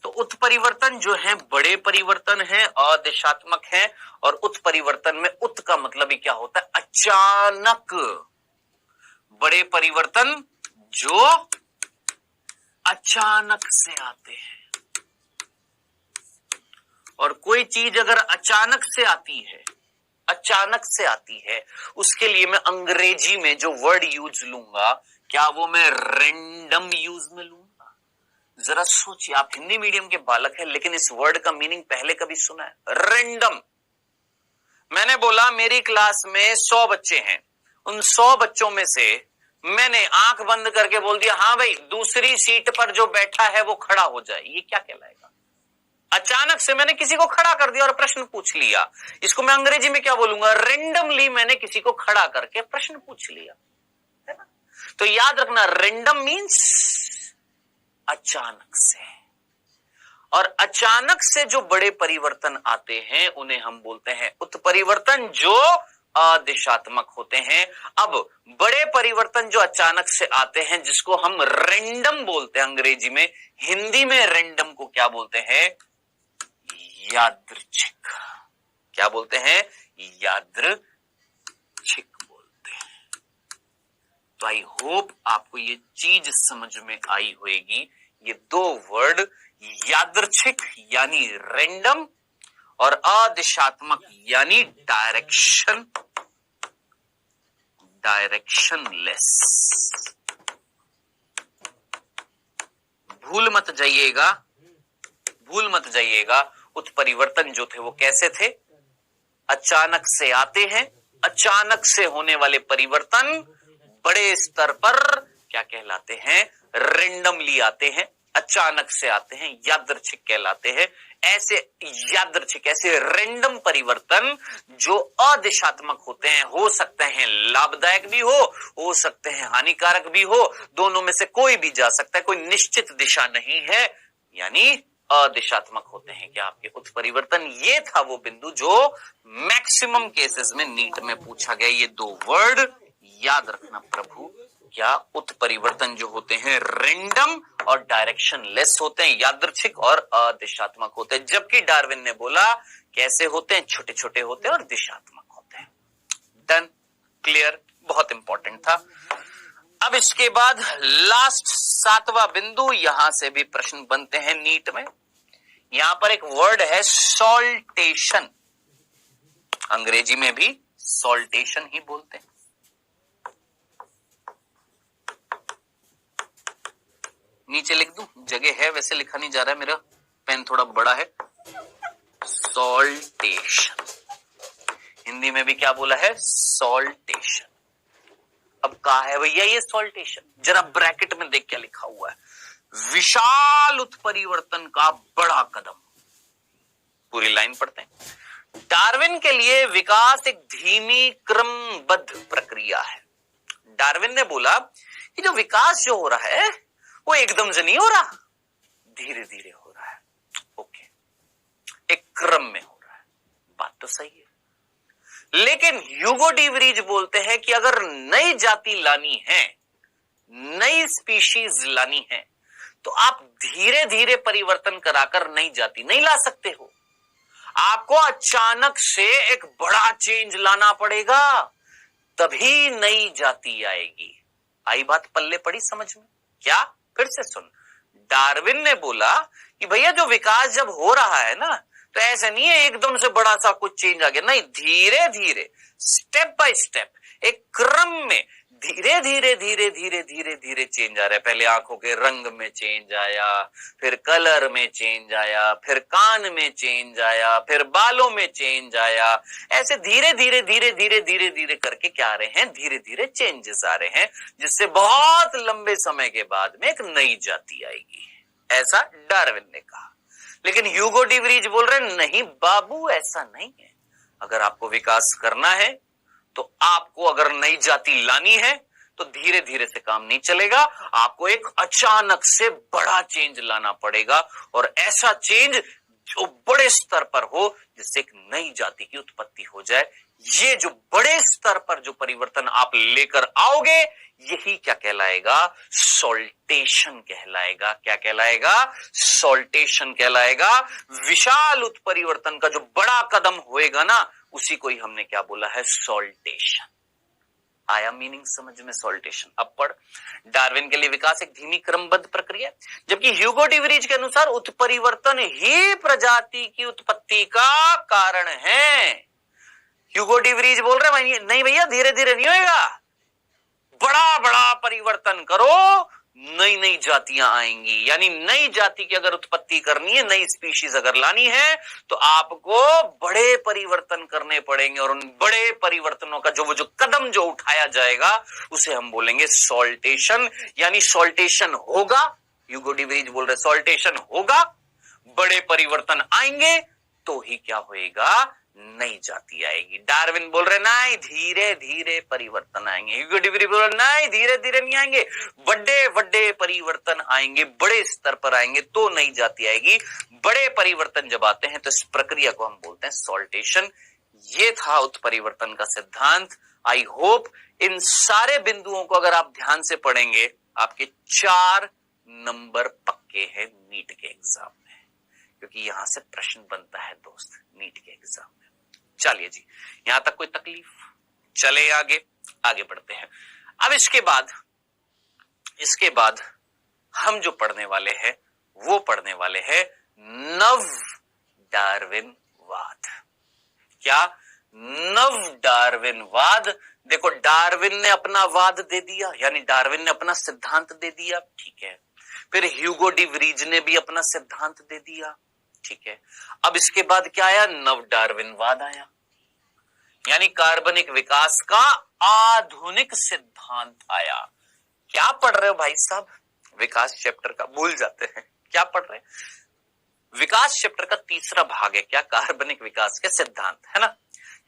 तो उत्परिवर्तन जो है बड़े परिवर्तन है, अदिशात्मक है। और उत्परिवर्तन में उत का मतलब ही क्या होता है? अचानक। बड़े परिवर्तन जो अचानक से आते हैं। और कोई चीज अगर अचानक से आती है, अचानक से आती है, उसके लिए मैं अंग्रेजी में जो वर्ड यूज लूंगा, क्या वो मैं रैंडम यूज में लूंगा? जरा सोचिए, आप हिंदी मीडियम के बालक हैं, लेकिन इस वर्ड का मीनिंग पहले कभी सुना है? रैंडम। मैंने बोला मेरी क्लास में 100 बच्चे हैं, उन 100 बच्चों में से मैंने आंख बंद करके बोल दिया, हाँ भाई दूसरी सीट पर जो बैठा है वो खड़ा हो जाए। ये क्या कहलाएगा? अचानक से मैंने किसी को खड़ा कर दिया और प्रश्न पूछ लिया। इसको मैं अंग्रेजी में क्या बोलूंगा? रैंडमली मैंने किसी को खड़ा करके प्रश्न पूछ लिया, है ना? तो याद रखना, रैंडम मीन्स अचानक से। और अचानक से जो बड़े परिवर्तन आते हैं उन्हें हम बोलते हैं उत्परिवर्तन, जो अदिशात्मक होते हैं। अब बड़े परिवर्तन जो अचानक से आते हैं, जिसको हम रैंडम बोलते हैं अंग्रेजी में, हिंदी में रैंडम को क्या बोलते हैं? यादृच्छिक। क्या बोलते हैं? यादृच्छिक बोलते हैं। तो आई होप आपको ये चीज समझ में आई होगी। ये दो वर्ड, यादृच्छिक यानी रैंडम और अदिशात्मक यानी डायरेक्शनलेस। भूल मत जाइएगा, उत्परिवर्तन जो थे वो कैसे थे? अचानक से आते हैं। अचानक से होने वाले परिवर्तन बड़े स्तर पर क्या कहलाते हैं? रैंडमली आते हैं, अचानक से आते हैं, यादृच्छिक कहलाते हैं। ऐसे यादृच्छिक, ऐसे रैंडम परिवर्तन जो अदिशात्मक होते हैं, हो सकते हैं लाभदायक भी हो सकते हैं हानिकारक भी हो, दोनों में से कोई भी जा सकता है, कोई निश्चित दिशा नहीं है, यानी अदिशात्मक होते हैं क्या आपके उत्परिवर्तन। ये था वो बिंदु जो मैक्सिमम केसेस में नीट में पूछा गया। ये दो वर्ड याद रखना प्रभु। क्या? उत्परिवर्तन जो होते हैं रैंडम और डायरेक्शनलेस होते हैं, यादृच्छिक और अदिशात्मक होते हैं। जबकि डार्विन ने बोला कैसे होते हैं? छोटे छोटे होते हैं और दिशात्मक होते हैं। डन? क्लियर? बहुत इंपॉर्टेंट था। अब इसके बाद लास्ट 7वां बिंदु, यहां से भी प्रश्न बनते हैं नीट में। यहां पर एक वर्ड है सॉल्टेशन। अंग्रेजी में भी सॉल्टेशन ही बोलते हैं। नीचे लिख दूं? जगह है, वैसे लिखा नहीं जा रहा है, मेरा पेन थोड़ा बड़ा है। सॉल्टेशन हिंदी में भी क्या बोला है? सॉल्टेशन। अब कहा है भैया ये सॉल्टेशन? जरा ब्रैकेट में देख क्या लिखा हुआ है? विशाल उत्परिवर्तन का बड़ा कदम। पूरी लाइन पढ़ते हैं। डार्विन के लिए विकास एक धीमी क्रमबद्ध प्रक्रिया है। डार्विन ने बोला कि जो विकास जो हो रहा है वो एकदम से नहीं हो रहा, धीरे धीरे हो रहा है। ओके, एक क्रम में हो रहा है, बात तो सही है। लेकिन ह्यूगो डिवरीज बोलते हैं कि अगर नई जाति लानी है, नई स्पीशीज लानी है, तो आप धीरे धीरे परिवर्तन कराकर नई जाति नहीं ला सकते हो। आपको अचानक से एक बड़ा चेंज लाना पड़ेगा, तभी नई जाति आएगी। आई बात पल्ले पड़ी समझ में? क्या? फिर से सुन। डार्विन ने बोला कि भैया जो विकास जब हो रहा है ना, तो ऐसा नहीं है एकदम से बड़ा सा कुछ चेंज आ गया, नहीं, धीरे धीरे, स्टेप बाय स्टेप, एक क्रम में धीरे धीरे धीरे धीरे धीरे धीरे चेंज आ रहा है। पहले आंखों के रंग में चेंज आया, फिर कलर में चेंज आया, फिर कान में चेंज आया, फिर बालों में चेंज आया। ऐसे धीरे धीरे धीरे धीरे धीरे धीरे करके क्या आ रहे हैं, धीरे धीरे चेंजेस आ रहे हैं, जिससे बहुत लंबे समय के बाद में एक नई जाति आएगी, ऐसा डार्विन ने कहा। लेकिन ह्यूगो डी वरीज बोल रहे नहीं बाबू, ऐसा नहीं है। अगर आपको विकास करना है तो आपको अगर नई जाति लानी है तो धीरे धीरे से काम नहीं चलेगा, आपको एक अचानक से बड़ा चेंज लाना पड़ेगा, और ऐसा चेंज जो बड़े स्तर पर हो, जिससे एक नई जाति की उत्पत्ति हो जाए। ये जो बड़े स्तर पर जो परिवर्तन आप लेकर आओगे, यही क्या कहलाएगा, सॉल्टेशन कहलाएगा। क्या कहलाएगा, सॉल्टेशन कहलाएगा। विशाल उत्परिवर्तन का जो बड़ा कदम होएगा ना, उसी को ही हमने क्या बोला है, सॉल्टेशन। आया मीनिंग समझ में, सॉल्टेशन। अब पढ़, डार्विन के लिए विकास एक धीमी क्रमबद्ध प्रक्रिया, जबकि ह्यूगो डी वरीज के अनुसार उत्परिवर्तन ही प्रजाति की उत्पत्ति का कारण है। ह्यूगो डी वरीज बोल रहे नहीं भैया, धीरे धीरे नहीं होएगा, बड़ा बड़ा परिवर्तन करो, नई नई जातियां आएंगी। यानी नई जाति की अगर उत्पत्ति करनी है, नई स्पीशीज अगर लानी है, तो आपको बड़े परिवर्तन करने पड़ेंगे, और उन बड़े परिवर्तनों का जो कदम जो उठाया जाएगा, उसे हम बोलेंगे सॉल्टेशन। यानी सॉल्टेशन होगा, ह्यूगो डी वरीज बोल रहे सॉल्टेशन होगा, बड़े परिवर्तन आएंगे, तो ही क्या होएगा, नई जाति आएगी। डार्विन बोल रहे नहीं, धीरे धीरे परिवर्तन आएंगे। ह्यूगो डी वरीज बोल रहे नहीं, धीरे धीरे नहीं आएंगे, बड़े बड़े परिवर्तन आएंगे, बड़े स्तर पर आएंगे तो नई जाति आएगी। बड़े परिवर्तन जब आते हैं तो इस प्रक्रिया को हम बोलते हैं सॉल्टेशन। ये था उत्परिवर्तन का सिद्धांत। आई होप इन सारे बिंदुओं को अगर आप ध्यान से पढ़ेंगे, आपके 4 नंबर पक्के हैं नीट के एग्जाम में, क्योंकि यहां से प्रश्न बनता है दोस्त नीट के एग्जाम में। चलिए जी, यहां तक कोई तकलीफ? चले आगे बढ़ते हैं। अब इसके बाद हम जो पढ़ने वाले हैं, वो पढ़ने वाले हैं नव डार्विनवाद। क्या? नव डार्विनवाद। देखो, डार्विन ने अपना वाद दे दिया, यानी डार्विन ने अपना सिद्धांत दे दिया, ठीक है। फिर ह्यूगो डी वरीज ने भी अपना सिद्धांत दे दिया, ठीक है। अब इसके बाद क्या आया? नव डार्विनवाद आया, यानी कार्बनिक विकास का आधुनिक सिद्धांत आया। क्या पढ़ रहे हो भाई साहब? विकास चैप्टर का भूल जाते हैं, क्या पढ़ रहे हैं? विकास चैप्टर का तीसरा भाग है क्या? कार्बनिक विकास के सिद्धांत, है ना,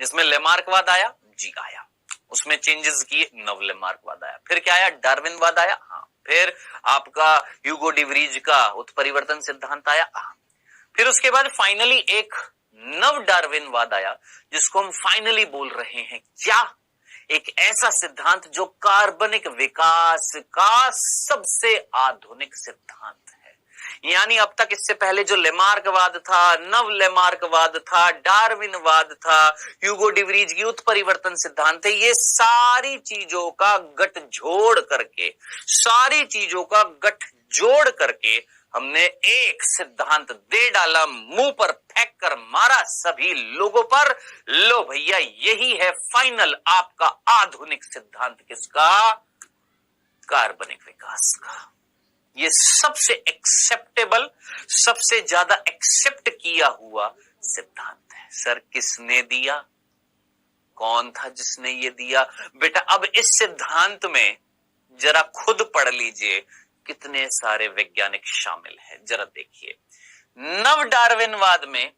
जिसमें लेमार्कवाद आया, जी आया, उसमें चेंजेस किए, नव लेमार्कवाद आया। फिर क्या आया? डार्विनवाद आया, हाँ। फिर आपका ह्यूगो डी वरीज का उत्परिवर्तन सिद्धांत आया, हाँ। फिर उसके बाद फाइनली एक नव डार्विनवाद आया, जिसको हम फाइनली बोल रहे हैं क्या? एक ऐसा सिद्धांत जो कार्बनिक विकास का सबसे आधुनिक सिद्धांत है। यानी अब तक इससे पहले जो लेमार्कवाद था, नव लेमार्कवाद था, डार्विनवाद था, ह्यूगो डी वरीज की उत्परिवर्तन सिद्धांत है, ये सारी चीजों का गठजोड़ करके, सारी चीजों का गठजोड़ करके हमने एक सिद्धांत दे डाला, मुंह पर फेंक कर मारा सभी लोगों पर। लो भैया, यही है फाइनल आपका आधुनिक सिद्धांत। किसका? कार्बनिक विकास का। ये सबसे एक्सेप्टेबल, सबसे ज्यादा एक्सेप्ट किया हुआ सिद्धांत है। सर किसने दिया? कौन था जिसने ये दिया? बेटा अब इस सिद्धांत में जरा खुद पढ़ लीजिए कितने सारे वैज्ञानिक शामिल हैं, जरा देखिए। नव डार्विनवाद में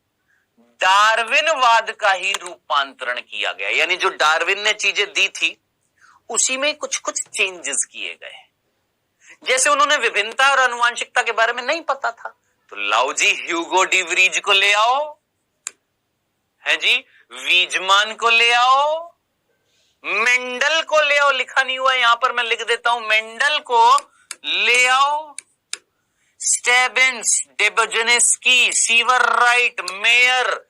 डार्विनवाद का ही रूपांतरण किया गया, यानी जो डार्विन ने चीजें दी थी उसी में कुछ कुछ चेंजेस किए गए। जैसे उन्होंने विभिन्नता और आनुवांशिकता के बारे में नहीं पता था, तो लाओ जी ह्यूगो डी वरीज को ले आओ, है जी, वीजमान को ले आओ, मेंडल को ले आओ। लिखा नहीं हुआ यहां पर, मैं लिख देता हूं, मेंडल को ले आओ, स्टेबिंस, डेबोजेनेस्की, सीवर राइट, मेयर,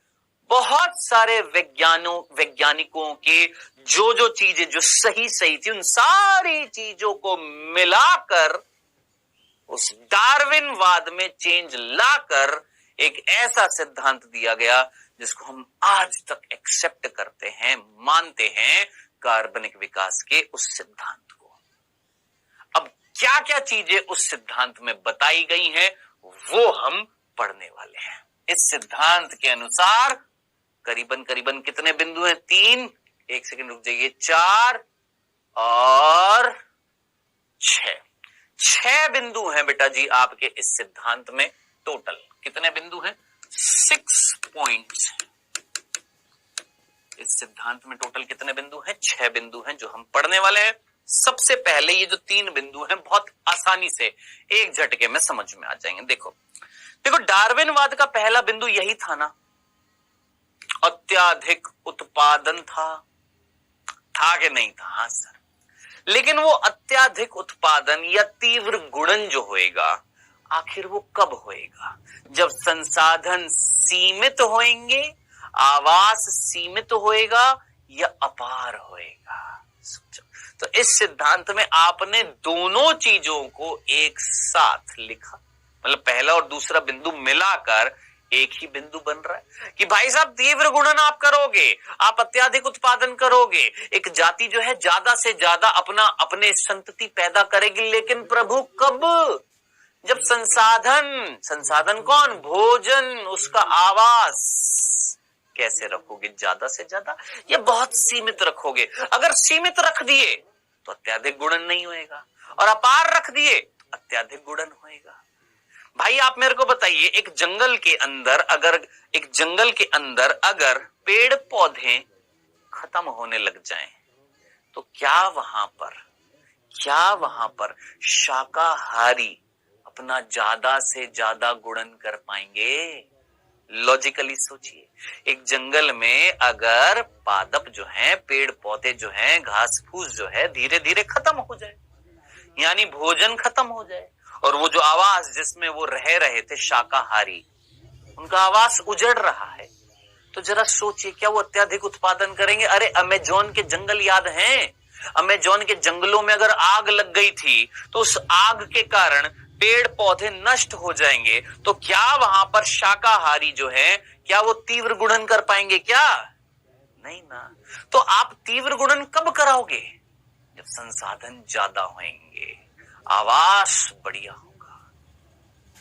बहुत सारे वैज्ञानिकों के जो चीजें जो सही थी, उन सारी चीजों को मिलाकर उस डार्विनवाद में चेंज लाकर एक ऐसा सिद्धांत दिया गया जिसको हम आज तक एक्सेप्ट करते हैं, मानते हैं, कार्बनिक विकास के उस सिद्धांत को। अब क्या क्या चीजें उस सिद्धांत में बताई गई हैं वो हम पढ़ने वाले हैं। इस सिद्धांत के अनुसार करीबन करीबन कितने बिंदु हैं? 3, एक सेकंड रुक जाइए, 4 और 6, 6 बिंदु हैं बेटा जी आपके इस सिद्धांत में। टोटल कितने बिंदु हैं? 6 पॉइंट्स। इस सिद्धांत में टोटल कितने बिंदु हैं? 6 बिंदु हैं जो हम पढ़ने वाले हैं। सबसे पहले ये जो 3 बिंदु हैं बहुत आसानी से एक झटके में समझ में आ जाएंगे। देखो डार्विनवाद का पहला बिंदु यही था ना, अत्याधिक उत्पादन था कि नहीं था? हाँ सर। लेकिन वो अत्याधिक उत्पादन या तीव्र गुणन जो होएगा आखिर वो कब होएगा? जब संसाधन सीमित होंगे, आवास सीमित होएगा या अपार होएगा। तो इस सिद्धांत में आपने दोनों चीजों को एक साथ लिखा, मतलब पहला और दूसरा बिंदु मिलाकर एक ही बिंदु बन रहा है कि भाई साहब तीव्र गुणन आप करोगे, आप अत्याधिक उत्पादन करोगे, एक जाति जो है ज्यादा से ज्यादा अपने संतति पैदा करेगी। लेकिन प्रभु कब? जब संसाधन कौन? भोजन, उसका आवास कैसे रखोगे? ज्यादा से ज्यादा या बहुत सीमित रखोगे? अगर सीमित रख दिए तो अत्याधिक गुणन नहीं होएगा, और अपार रख दिए तो अत्याधिक गुणन होएगा। भाई आप मेरे को बताइए, एक जंगल के अंदर अगर पेड़ पौधे खत्म होने लग जाएं तो क्या वहां पर शाकाहारी अपना ज्यादा से ज्यादा गुणन कर पाएंगे? लॉजिकली सोचिए, एक जंगल में अगर पादप जो है, पेड़ पौधे जो है, घास फूस जो है धीरे धीरे खत्म हो जाए, यानी भोजन खत्म हो जाए, और वो जो आवास जिसमें वो रह रहे थे शाकाहारी, उनका आवास उजड़ रहा है, तो जरा सोचिए क्या वो अत्याधिक उत्पादन करेंगे? अरे अमेजोन के जंगल याद हैं? अमेजोन के जंगलों में अगर आग लग गई थी तो उस आग के कारण पेड़ पौधे नष्ट हो जाएंगे, तो क्या वहां पर शाकाहारी जो है क्या वो तीव्र गुणन कर पाएंगे? क्या नहीं ना। तो आप तीव्र गुणन कब कराओगे? जब संसाधन ज्यादा होंगे, आवास बढ़िया होगा।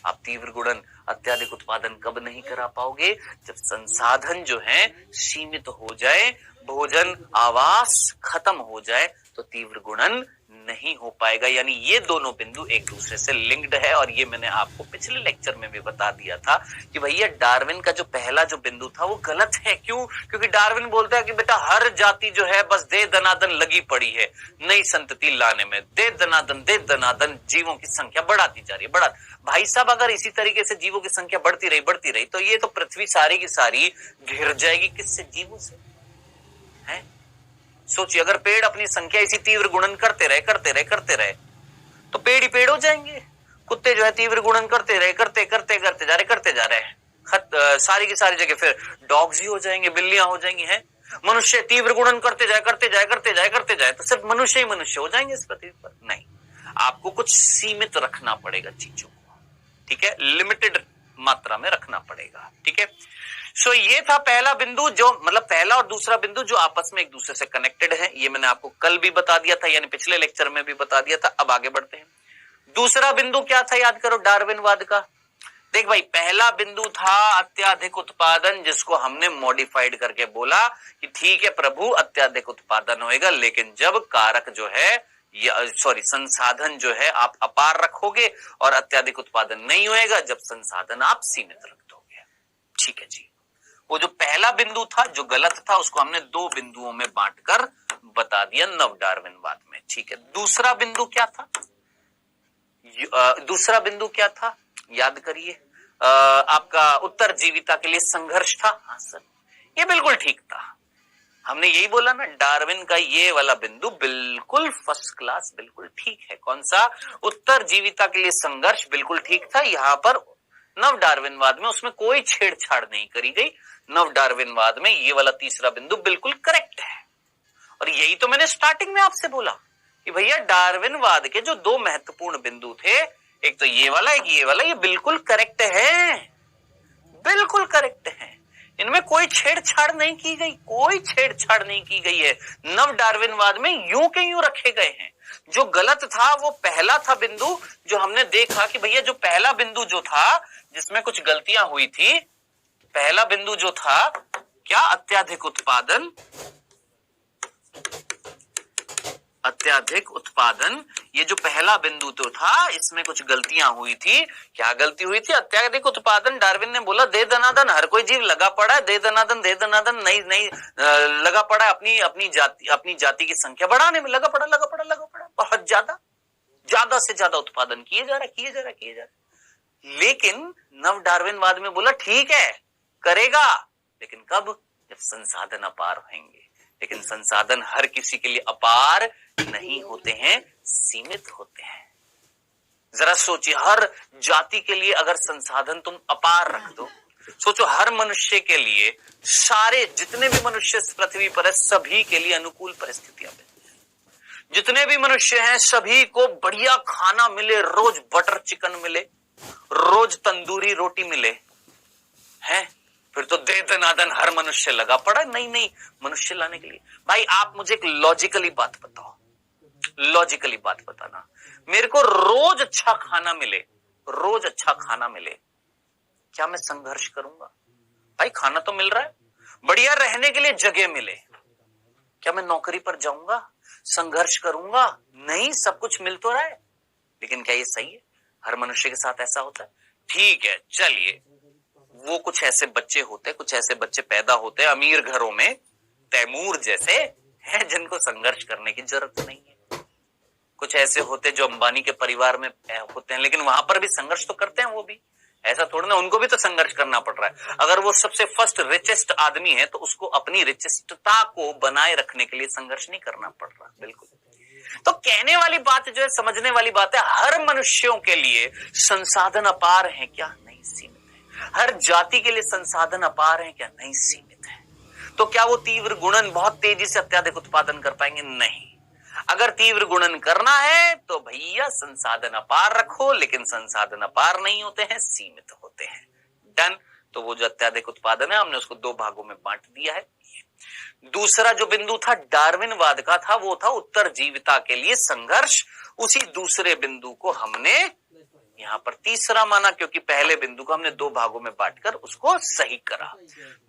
आप तीव्र गुणन, अत्याधिक उत्पादन कब नहीं करा पाओगे? जब संसाधन जो है सीमित हो जाए, भोजन आवास खत्म हो जाए, तो तीव्र गुणन नहीं हो पाएगा। यानी ये दोनों बिंदु एक दूसरे से लिंक्ड है, और ये मैंने आपको पिछले लेक्चर में भी बता दिया था कि भैया डार्विन का जो पहला जो बिंदु था वो गलत है। क्यों? क्योंकि डार्विन बोलता है कि बेटा हर जाति जो है बस दे दनादन लगी पड़ी है नई संतति लाने में, दे दनादन जीवों की संख्या बढ़ाती जा रही है, भाई साहब अगर इसी तरीके से जीवों की संख्या बढ़ती रही तो ये तो पृथ्वी सारी की सारी घिर जाएगी। किससे? जीवों से। है सोचिए, अगर पेड़ अपनी संख्या इसी तीव्र गुणन करते रहे तो पेड़ ही पेड़ हो जाएंगे। कुत्ते जो है तीव्र गुणन करते जा रहे हैं, सारी की सारी जगह फिर डॉग्स ही हो जाएंगे, बिल्लियां हो जाएंगी। हैं मनुष्य तीव्र गुणन करते जाए तो सिर्फ मनुष्य ही मनुष्य हो जाएंगे इस पृथ्वी पर? नहीं, आपको कुछ सीमित रखना पड़ेगा चीजों को, ठीक है, लिमिटेड मात्रा में रखना पड़ेगा। ठीक है, सो ये था पहला बिंदु, जो मतलब पहला और दूसरा बिंदु जो आपस में एक दूसरे से कनेक्टेड है। ये मैंने आपको कल भी बता दिया था, यानी पिछले लेक्चर में भी बता दिया था। अब आगे बढ़ते हैं। दूसरा बिंदु क्या था? याद करो डार्विनवाद का। देख भाई, पहला बिंदु था अत्याधिक उत्पादन, जिसको हमने मॉडिफाइड करके बोला कि ठीक है प्रभु अत्याधिक उत्पादन होएगा, लेकिन जब कारक जो है संसाधन जो है आप अपार रखोगे, और अत्याधिक उत्पादन नहीं होएगा जब संसाधन आप सीमित रख दोगे। ठीक है जी, वो जो पहला बिंदु था जो गलत था उसको हमने 2 बिंदुओं में बांटकर बता दिया नव डार्विनवाद में। ठीक है, दूसरा बिंदु क्या था? दूसरा बिंदु क्या था? याद करिए, आपका उत्तरजीविता के लिए संघर्ष था। हाँ सर, ये बिल्कुल ठीक था। हमने यही बोला ना, डार्विन का ये वाला बिंदु बिल्कुल फर्स्ट क्लास, बिल्कुल ठीक है। कौन सा? उत्तरजीविता के लिए संघर्ष बिल्कुल ठीक था। यहां पर नव डार्विनवाद में उसमें कोई छेड़छाड़ नहीं करी गई। नव डार्विनवाद में ये वाला तीसरा बिंदु बिल्कुल करेक्ट है। और यही तो मैंने स्टार्टिंग में आपसे बोला कि भैया डार्विनवाद के जो 2 महत्वपूर्ण बिंदु थे, एक तो ये वाला, एक ये वाला, ये बिल्कुल करेक्ट है, बिल्कुल करेक्ट है। इनमें कोई छेड़छाड़ नहीं की गई, कोई छेड़छाड़ नहीं की गई है। नव डार्विनवाद में यूं के यूं रखे गए हैं। जो गलत था वो पहला था बिंदु, जो हमने देखा कि भैया जो पहला बिंदु जो था जिसमें कुछ गलतियां हुई थी, पहला बिंदु जो था क्या, अत्याधिक उत्पादन, अत्याधिक उत्पादन, ये जो पहला बिंदु तो था इसमें कुछ गलतियां हुई थी। क्या गलती हुई थी? अत्याधिक उत्पादन। डार्विन ने बोला दे दनादन, हर कोई जीव लगा पड़ा है, दे दनादन नहीं नहीं लगा पड़ा है अपनी जाति की संख्या बढ़ाने में, लगा पड़ा बहुत ज्यादा से ज्यादा उत्पादन किए जा रहा। लेकिन नव डार्विनवाद में बोला ठीक है करेगा, लेकिन कब? जब संसाधन अपार होंगे। लेकिन संसाधन हर किसी के लिए अपार नहीं होते हैं, सीमित होते हैं। जरा सोचिए, हर जाति के लिए अगर संसाधन तुम अपार रख दो, सोचो हर मनुष्य के लिए, सारे जितने भी मनुष्य पृथ्वी पर है सभी के लिए अनुकूल परिस्थितियां मिले, जितने भी मनुष्य हैं सभी को बढ़िया खाना मिले, रोज बटर चिकन मिले, रोज तंदूरी रोटी मिले, हैं? फिर तो दे दनादन हर मनुष्य लगा पड़ा। नहीं, मनुष्य लाने के लिए भाई आप मुझे एक लॉजिकली बात बताओ, लॉजिकली बात बताना, मेरे को रोज अच्छा खाना मिले, रोज अच्छा खाना मिले, क्या मैं संघर्ष करूंगा? भाई खाना तो मिल रहा है, बढ़िया रहने के लिए जगह मिले, क्या मैं नौकरी पर जाऊंगा, संघर्ष करूंगा? नहीं, सब कुछ मिल तो रहा है। लेकिन क्या ये सही है? हर मनुष्य के साथ ऐसा होता है? ठीक है, चलिए वो कुछ ऐसे बच्चे होते हैं, कुछ ऐसे बच्चे पैदा होते हैं अमीर घरों में, तैमूर जैसे हैं, जिनको संघर्ष करने की जरूरत नहीं है। कुछ ऐसे होते जो अंबानी के परिवार में होते हैं, लेकिन वहां पर भी संघर्ष तो करते हैं वो भी, ऐसा थोड़ा ना, उनको भी तो संघर्ष करना पड़ रहा है। अगर वो सबसे फर्स्ट रिचेस्ट आदमी है तो उसको अपनी रिचेस्टता को बनाए रखने के लिए संघर्ष नहीं करना पड़ रहा। बिल्कुल। तो कहने वाली बात जो है, समझने वाली बात है, हर मनुष्यों के लिए संसाधन अपार है क्या? नहीं, सीमित है। हर जाति के लिए संसाधन अपार है क्या? नहीं, सीमित है। तो क्या वो तीव्र गुणन बहुत तेजी से अत्याधिक उत्पादन कर पाएंगे? नहीं। अगर तीव्र गुणन करना है तो भैया संसाधन अपार रखो, लेकिन संसाधन अपार नहीं होते हैं, सीमित होते हैं। डन। तो वो जो अत्याधिक उत्पादन है हमने उसको दो भागों में बांट दिया है। दूसरा जो बिंदु था डार्विनवाद का था, वो था उत्तरजीविता के लिए संघर्ष। उसी दूसरे बिंदु को हमने यहां पर तीसरा माना, क्योंकि पहले बिंदु को हमने दो भागों में बांटकर उसको सही करा।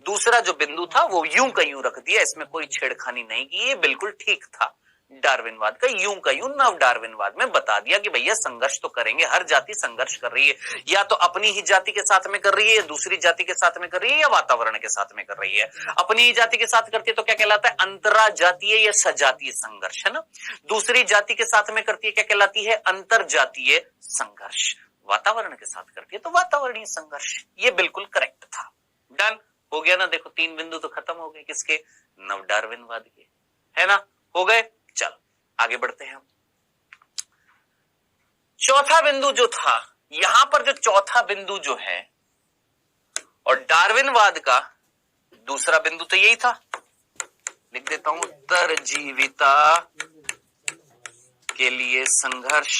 दूसरा जो बिंदु था वो यूं का यूं रख दिया, इसमें कोई छेड़खानी नहीं की, ये बिल्कुल ठीक था। डार्विनवाद का यूं नव डार्विनवाद में बता दिया कि भैया संघर्ष तो करेंगे, हर जाति संघर्ष कर रही है, या तो अपनी ही जाति के साथ में कर रही है, या दूसरी जाति के साथ में कर रही है, या वातावरण के साथ में कर रही है। अपनी ही जाति के साथ करती है तो क्या कहलाता है? अंतराजातीय या सजातीय संघर्ष, है ना। दूसरी जाति के साथ में करती है क्या कहलाती है? अंतरजातीय संघर्ष। वातावरण के साथ करती है तो वातावरणीय संघर्ष। ये बिल्कुल करेक्ट था। डन हो गया ना। देखो 3 बिंदु तो खत्म हो गए, किसके? नव डार्विनवाद के, है ना। हो गए। चल आगे बढ़ते हैं हम। चौथा बिंदु जो था, यहां पर जो चौथा बिंदु जो है, और डार्विनवाद का दूसरा बिंदु तो यही था, लिख देता हूं, उत्तरजीविता के लिए संघर्ष।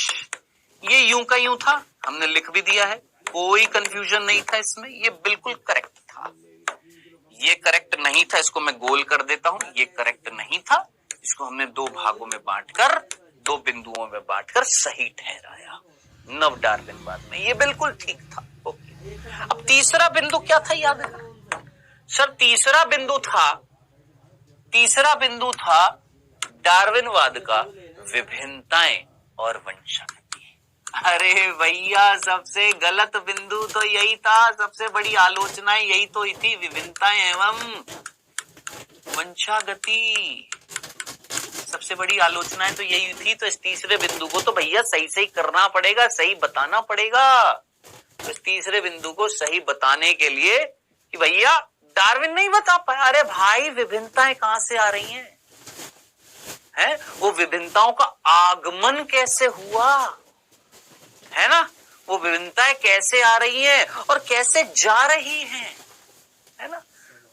ये यूं का यूं था, हमने लिख भी दिया है, कोई कंफ्यूजन नहीं था इसमें, ये बिल्कुल करेक्ट था। ये करेक्ट नहीं था, इसको मैं गोल कर देता हूं, ये करेक्ट नहीं था, इसको हमने दो भागों में बांटकर, दो बिंदुओं में बांटकर सही ठहराया नव डार्विनवाद में। ये बिल्कुल ठीक था। ओके। अब तीसरा बिंदु क्या था, याद है सर? तीसरा बिंदु था डार्विनवाद का विभिन्नताएं और वंशागति। अरे भैया सबसे गलत बिंदु तो यही था, सबसे बड़ी आलोचनाएं यही तो ही थी, विभिन्नताएं एवं वंशागति। सबसे बड़ी आलोचनाएं तो यही थी। तो इस तीसरे बिंदु को तो भैया सही करना पड़ेगा, सही बताना पड़ेगा। तो इस तीसरे बिंदु को सही बताने के लिए कि भैया डार्विन नहीं बता पाया, अरे भाई विभिन्नताएं कहां से आ रही हैं? वो विभिन्नताओं का आगमन कैसे हुआ, है ना। वो विभिन्नताएं कैसे आ रही हैं और कैसे जा रही हैं, है ना।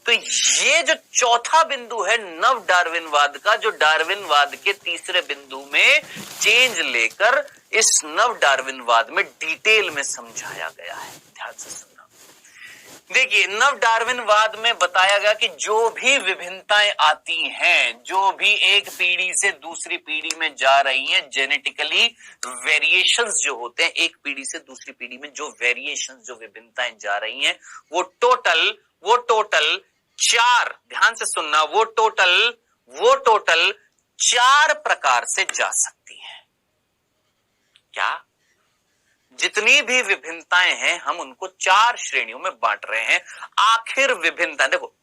तो ये जो चौथा बिंदु है नव डार्विनवाद का, जो डार्विनवाद के तीसरे बिंदु में चेंज लेकर इस नव डार्विनवाद में डिटेल में समझाया गया है। ध्यान से सुनना। देखिए, नव डार्विनवाद में बताया गया कि जो भी विभिन्नताएं आती हैं, जो भी एक पीढ़ी से दूसरी पीढ़ी में जा रही हैं, जेनेटिकली वेरिएशंस जो होते हैं, एक पीढ़ी से दूसरी पीढ़ी में जो वेरिएशंस, जो विभिन्नताएं जा रही हैं, वो टोटल 4, ध्यान से सुनना, वो टोटल 4 प्रकार से जा सकती हैं। क्या? जितनी भी विभिन्नताएं हैं, हम उनको 4 श्रेणियों में बांट रहे हैं। आखिर विभिन्नता, देखो,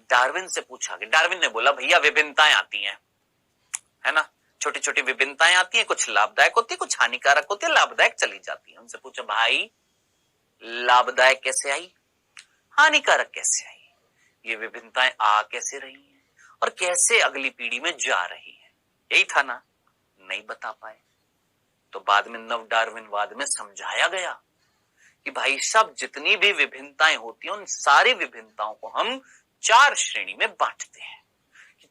डार्विन से पूछा गया, डार्विन ने बोला भैया विभिन्नताएं आती हैं, है ना, छोटी छोटी विभिन्नताएं आती हैं, कुछ लाभदायक होती है, कुछ हानिकारक होती है, लाभदायक चली जाती है। उनसे पूछा भाई लाभदायक कैसे आई, हानिकारक कैसे आई, ये विभिन्नताएं आ कैसे रही हैं और कैसे अगली पीढ़ी में जा रही है, यही था ना। नहीं बता पाए, तो बाद में नव डार्विनवाद में समझाया गया कि भाई साहब जितनी भी विभिन्नताएं होती हैं, उन सारी विभिन्नताओं को हम 4 श्रेणी में बांटते हैं।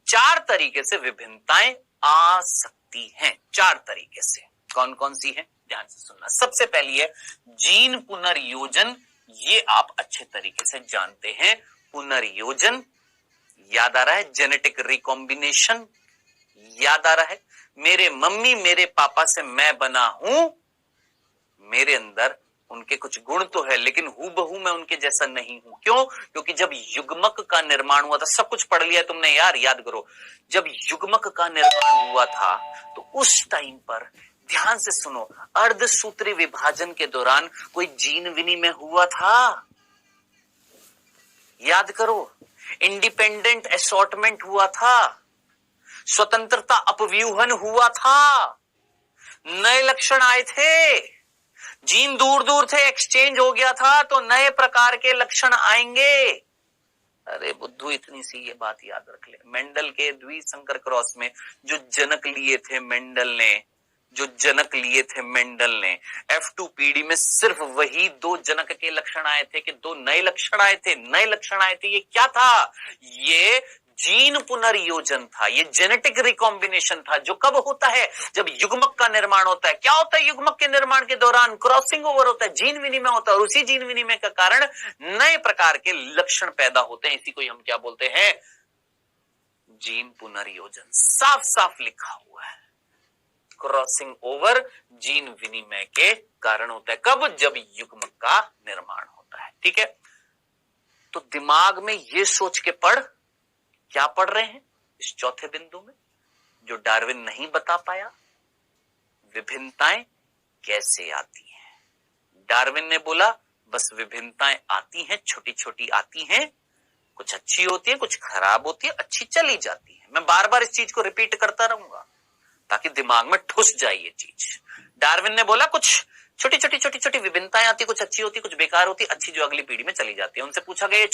4 तरीके से विभिन्नताएं आ सकती हैं, 4 तरीके से। कौन कौन सी है, ध्यान से सुनना। सबसे पहली है जीन पुनर्योजन, ये आप अच्छे तरीके से जानते हैं। पुनर्योजन याद आ रहा है, जेनेटिक रिकॉम्बिनेशन याद आ रहा है। मेरे मम्मी मेरे पापा से मैं बना हूं, मेरे अंदर उनके कुछ गुण तो है, लेकिन हूबहू मैं उनके जैसा नहीं हूं। क्यों? क्योंकि जब युग्मक का निर्माण हुआ था, सब कुछ पढ़ लिया तुमने यार, याद करो। जब युग्मक का निर्माण हुआ था तो उस टाइम पर ध्यान से सुनो, अर्धसूत्री विभाजन के दौरान कोई जीन विनिमय हुआ था? याद करो। इंडिपेंडेंट असॉर्टमेंट हुआ था, स्वतंत्रता अपव्यूहन हुआ था, नए लक्षण आए थे, जीन दूर दूर थे, एक्सचेंज हो गया था, तो नए प्रकार के लक्षण आएंगे। अरे बुद्धू, इतनी सी ये बात याद रख ले। मेंडल के द्विसंकर क्रॉस में जो जनक लिए थे मेंडल ने, F2 पीढ़ी में सिर्फ वही 2 जनक के लक्षण आए थे कि 2 नए लक्षण आए थे। ये क्या था? ये जीन पुनर्योजन था, ये जेनेटिक रिकॉम्बिनेशन था। जो कब होता है? जब युग्मक का निर्माण होता है। क्या होता है युग्मक के निर्माण के दौरान? क्रॉसिंग ओवर होता है, जीन विनिमय होता है, और उसी जीन विनिमय के कारण नए प्रकार के लक्षण पैदा होते हैं। इसी को हम क्या बोलते हैं? जीन पुनर्योजन। साफ साफ लिखा हुआ है, क्रॉसिंग ओवर जीन विनिमय के कारण होता है। कब? जब युग्मक का निर्माण होता है। ठीक है, तो दिमाग में ये सोच के पढ़, क्या पढ़ रहे हैं इस चौथे बिंदु में जो डार्विन नहीं बता पाया? विभिन्नताएं कैसे आती हैं? डार्विन ने बोला बस विभिन्नताएं आती हैं, छोटी छोटी आती हैं, कुछ अच्छी होती है, कुछ खराब होती है, अच्छी चली जाती है। मैं बार बार इस चीज को रिपीट करता रहूंगा ताकि दिमाग में ठुस जाए ये चीज। डार्विन ने बोला कुछ छोटी छोटी विभिन्नताएं आती, कुछ अच्छी होती, कुछ बेकार होती, अच्छी जो अगली पीढ़ी में चली जाती है। उनसे पूछा गया ये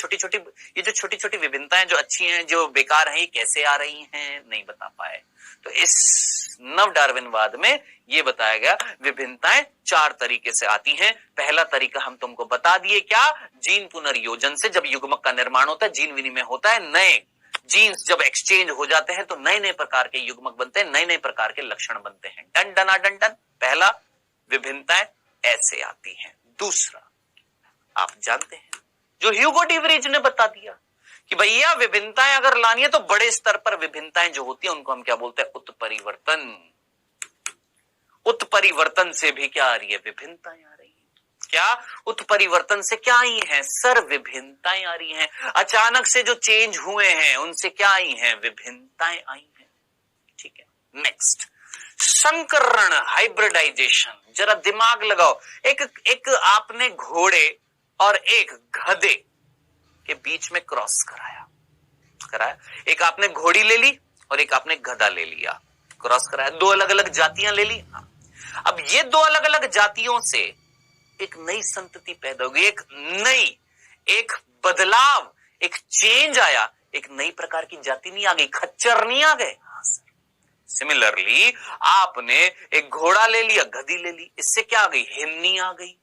जो छोटी छोटी विभिन्नताएं जो अच्छी हैं, जो बेकार हैं, ये कैसे आ रही हैं? नहीं बता पाए। तो इस नव डार्विनवाद में ये बताया गया विभिन्नताएं 4 तरीके से आती हैं। पहला तरीका हम तुमको बता दिए, क्या? जीन पुनर्योजन से जब युग्मक का निर्माण होता है, जीन विनिमय होता है, नए जीन्स जब एक्सचेंज हो जाते हैं तो नए नए प्रकार के युग्मक बनते हैं, नए नए प्रकार के लक्षण बनते हैं। डन डना डन डन। पहला, विभिन्नताएं ऐसे आती हैं। दूसरा, आप जानते हैं जो ह्यूगो डी वरीज ने बता दिया कि भैया विभिन्नताएं अगर लानी है तो बड़े स्तर पर विभिन्नताएं जो होती है उनको हम क्या बोलते हैं? उत्परिवर्तन। उत्परिवर्तन से भी क्या आ रही है? विभिन्नताएं आ रही है। क्या? उत्परिवर्तन से क्या आई हैं? सर, विभिन्नताएं आ रही हैं। अचानक से जो चेंज हुए हैं उनसे क्या आई हैं? विभिन्नताएं आई हैं। ठीक है, नेक्स्ट, संकरण, हाइब्रिडाइजेशन। जरा दिमाग लगाओ। एक आपने घोड़े और एक गधे के बीच में क्रॉस कराया। एक आपने घोड़ी ले ली और एक आपने गधा ले लिया, क्रॉस कराया, 2 अलग अलग जातियां ले ली। अब ये 2 अलग अलग जातियों से एक नई संतति पैदा हो गई, एक बदलाव, एक चेंज आया, एक नई प्रकार की जाति नहीं आ गई, खच्चर नहीं आ गए। सिमिलरली आपने एक घोड़ा ले लिया, गधी ले ली, इससे क्या आ गई? हिरनी आ गई।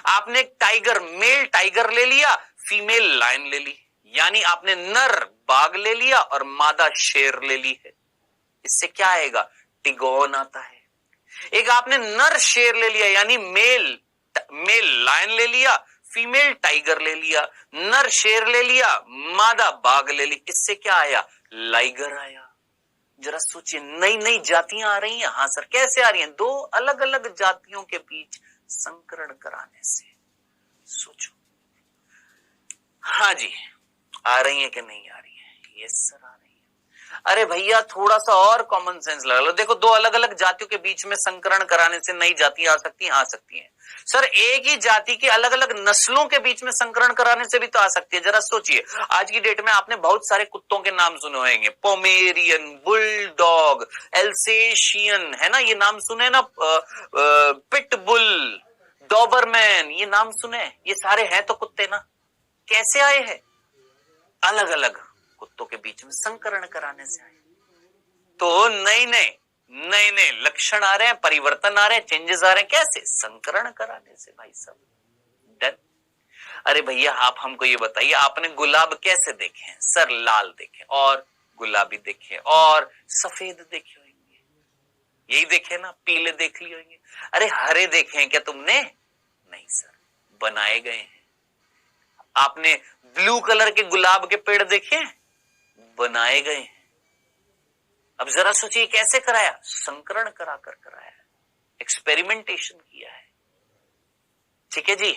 आपने एक टाइगर, मेल टाइगर ले लिया, फीमेल लायन ले ली, यानी आपने नर बाघ ले लिया और मादा शेर ले ली है। इससे क्या आएगा? टिगोन आता है। एक आपने नर शेर ले लिया, यानी मेल लायन ले लिया, फीमेल टाइगर ले लिया, नर शेर ले लिया, मादा बाघ ले ली, इससे क्या आया? लाइगर आया। जरा सोचिए, नई नई जातियां आ रही हैं। हाँ सर, कैसे आ रही हैं? दो अलग अलग जातियों के बीच संकरण कराने से। सोचो। हाँ जी, आ रही है कि नहीं आ रही है? यस सर, आ रही है। अरे भैया, थोड़ा सा और कॉमन सेंस लगा लो। देखो, दो अलग अलग जातियों के बीच में संकरण कराने से नई जातियां आ सकती हैं? आ सकती हैं। सर, एक ही जाति की अलग अलग नस्लों के बीच में संकरण कराने से भी तो आ सकती है। जरा सोचिए, आज की डेट में आपने बहुत सारे कुत्तों के नाम सुने होंगे, पोमेरियन, बुलडॉग, एल्सेशियन, है ना, ये नाम सुने ना, पिटबुल, डॉबरमैन, ये नाम सुने? ये सारे हैं तो कुत्ते ना। कैसे आए हैं? अलग अलग कुत्तों के बीच में संकरण कराने से आए। तो नए नए लक्षण आ रहे हैं, परिवर्तन आ रहे हैं, चेंजेस आ रहे हैं। कैसे? संकरण कराने से भाई साहब। डन। अरे भैया, आप हमको ये बताइए, आपने गुलाब कैसे देखे हैं? सर, लाल देखे, और गुलाबी देखे, और सफेद देखे होंगे, यही देखे ना? पीले देख लिए होंगे। अरे हरे देखे हैं क्या तुमने? नहीं सर, बनाए गए हैं। आपने ब्लू कलर के गुलाब के पेड़ देखे? बनाए गए हैं। अब जरा सोचिए, कैसे कराया? संकरण कराकर कराया, एक्सपेरिमेंटेशन किया है। ठीक है जी।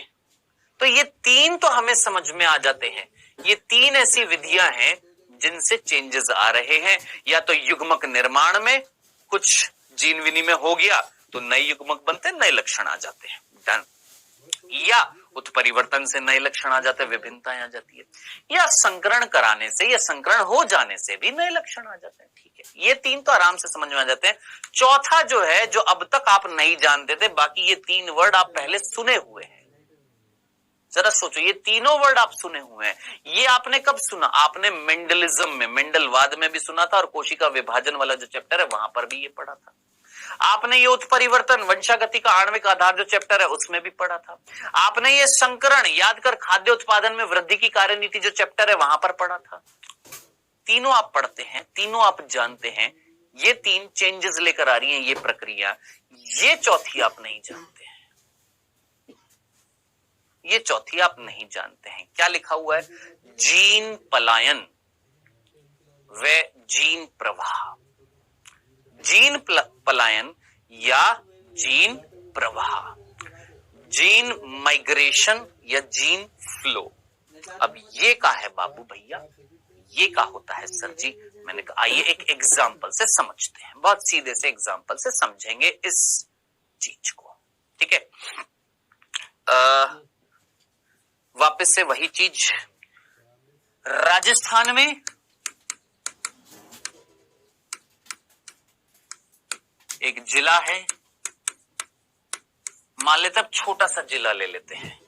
तो ये तीन तो हमें समझ में आ जाते हैं। ये तीन ऐसी विधियां हैं जिनसे चेंजेस आ रहे हैं। या तो युग्मक निर्माण में कुछ जीन विनिमय हो गया तो नए युग्मक बनते हैं, नए लक्षण आ जाते हैं। डन। या उत्परिवर्तन से नए लक्षण आ जाते हैं, विभिन्नताएं आ जाती है। या संकरण कराने से या संकरण हो जाने से भी नए लक्षण आ जाते हैं। ठीक है, ये तीन तो आराम से समझ में आ जाते हैं। चौथा जो है, जो अब तक आप नहीं जानते थे, बाकी ये तीन वर्ड आप पहले सुने हुए हैं। जरा सोचो, ये तीनों वर्ड आप सुने हुए हैं। ये आपने कब सुना? आपने मेंडलिज्म में, मेंडलवाद में भी सुना था, और कोशिका विभाजन वाला जो चैप्टर है वहां पर भी ये पढ़ा था। आपने ये उत्परिवर्तन, वंशागति का आणविक आधार जो चैप्टर है उसमें भी पढ़ा था। आपने ये संकरण, याद कर, खाद्य उत्पादन में वृद्धि की कार्यनीति जो चैप्टर है वहां पर पढ़ा था। तीनों आप पढ़ते हैं, तीनों आप जानते हैं। ये तीन चेंजेस लेकर आ रही हैं, ये प्रक्रिया। ये चौथी आप नहीं जानते हैं। ये चौथी आप नहीं जानते हैं। क्या लिखा हुआ है? जीन पलायन व जीन प्रवाह। जीन पलायन या जीन प्रवाह, जीन माइग्रेशन या जीन फ्लो। अब ये का है बाबू भैया? ये का होता है सर जी? मैंने कहा आइए एक एग्जाम्पल से समझते हैं, बहुत सीधे से एग्जाम्पल से समझेंगे इस चीज को। ठीक है, वापस से वही चीज। राजस्थान में एक जिला है, मान लेते हैं, छोटा सा जिला ले लेते हैं,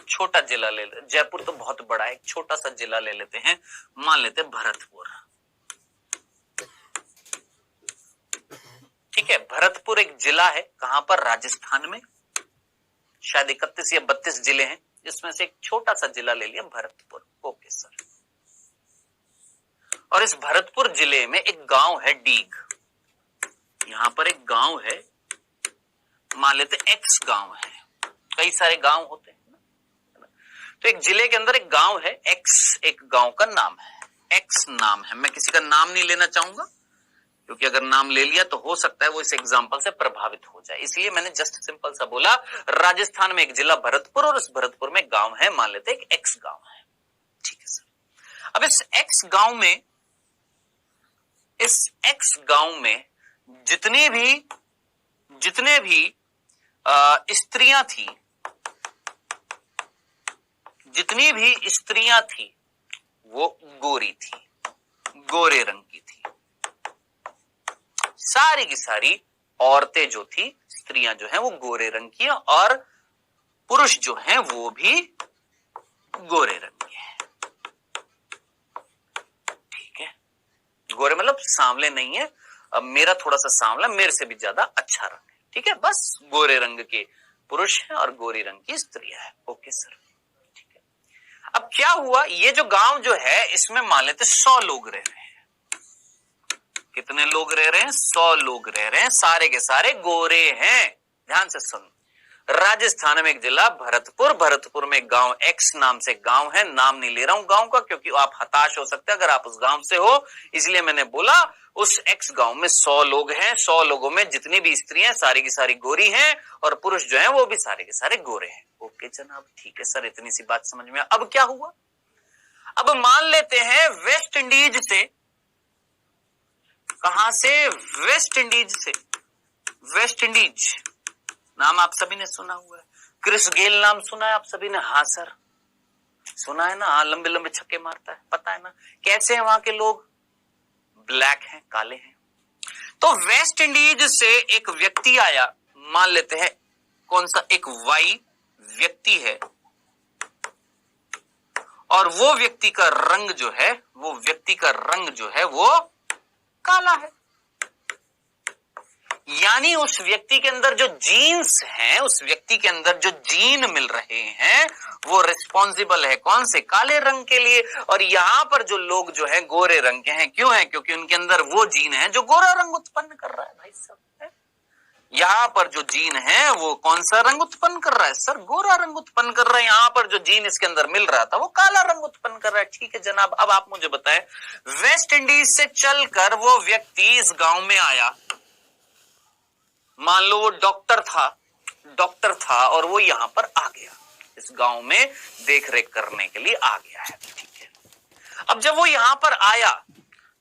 छोटा जिला ले लेते, जयपुर तो बहुत बड़ा है, एक छोटा सा जिला ले लेते हैं, मान लेते हैं भरतपुर। ठीक है, भरतपुर एक जिला है, कहां पर? राजस्थान में। शायद 31 या 32 जिले हैं, जिसमें से एक छोटा सा जिला ले लिया, भरतपुर। Okay sir. और इस भरतपुर जिले में एक गांव है डीग। यहां पर एक गांव है, मान लेते एक्स गांव है, कई सारे गांव होते हैं ना। तो एक जिले के अंदर एक गांव है एक्स, एक गांव का नाम है एक्स नाम है। मैं किसी का नाम नहीं लेना चाहूंगा, क्योंकि अगर नाम ले लिया तो हो सकता है वो इस एग्जाम्पल से प्रभावित हो जाए, इसलिए मैंने जस्ट सिंपल सा बोला। राजस्थान में एक जिला भरतपुर, और उस भरतपुर में गांव है, मान लेते एक एक्स गांव है। ठीक है सर। अब इस एक्स गांव में जितने भी स्त्रियां थी, जितनी भी स्त्रियां थी वो गोरी थी, गोरे रंग की थी। सारी की सारी औरतें जो थी, स्त्रियां जो हैं वो गोरे रंग की हैं, और पुरुष जो हैं वो भी गोरे रंग के हैं। ठीक है, गोरे मतलब सांवले नहीं है, अब मेरा थोड़ा सा सांवला, मेरे से भी ज्यादा अच्छा रंग है। ठीक है, बस गोरे रंग के पुरुष हैं और गोरी रंग की स्त्रियां हैं। Okay sir. ठीक है, अब क्या हुआ, ये जो गांव जो है इसमें मान लेते 100 लोग रह रहे हैं। कितने लोग रह रहे हैं? 100 लोग रह रहे हैं, सारे के सारे गोरे हैं। ध्यान से सुन, राजस्थान में एक जिला भरतपुर, भरतपुर में गांव एक्स नाम से गांव है, नाम नहीं ले रहा हूं गांव का क्योंकि आप हताश हो सकते हैं अगर आप उस गांव से हो, इसलिए मैंने बोला उस एक्स गांव में 100 लोग हैं, 100 लोगों में जितनी भी स्त्रियां सारी की सारी गोरी हैं और पुरुष जो हैं वो भी सारे के सारे गोरे हैं। ओके जनाब, ठीक है सर, इतनी सी बात समझ में। अब क्या हुआ, अब मान लेते हैं वेस्ट इंडीज से, कहां से, वेस्ट इंडीज से, वेस्ट इंडीज नाम आप सभी ने सुना हुआ है, क्रिस गेल नाम सुना है आप सभी ने? हाँ सर सुना है ना, हाँ लंबे लंबे छक्के मारता है, पता है ना। कैसे हैं वहां के लोग? ब्लैक हैं, काले हैं। तो वेस्ट इंडीज से एक व्यक्ति आया, मान लेते हैं कौन सा, एक वाई व्यक्ति है और वो व्यक्ति का रंग जो है, वो व्यक्ति का रंग जो है वो काला है। यानी उस व्यक्ति के अंदर जो जीन्स हैं, उस व्यक्ति के अंदर जो जीन मिल रहे हैं वो रिस्पॉन्सिबल है कौन से, काले रंग के लिए। और यहां पर जो लोग जो है गोरे रंग के हैं, क्यों है? क्योंकि उनके अंदर वो जीन है जो गोरा रंग उत्पन्न कर रहा है भाई साहब। यहाँ पर जो जीन है वो कौन सा रंग उत्पन्न कर रहा है? सर गोरा रंग उत्पन्न कर रहा है। यहाँ पर जो जीन इसके अंदर मिल रहा था वो काला रंग उत्पन्न कर रहा है। ठीक है जनाब, अब आप मुझे बताएं, वेस्ट इंडीज से चलकर वो व्यक्ति इस गांव में आया, मान लो वो डॉक्टर था और वो यहां पर आ गया, इस गांव में देख रेख करने के लिए आ गया है। ठीक है, अब जब वो यहां पर आया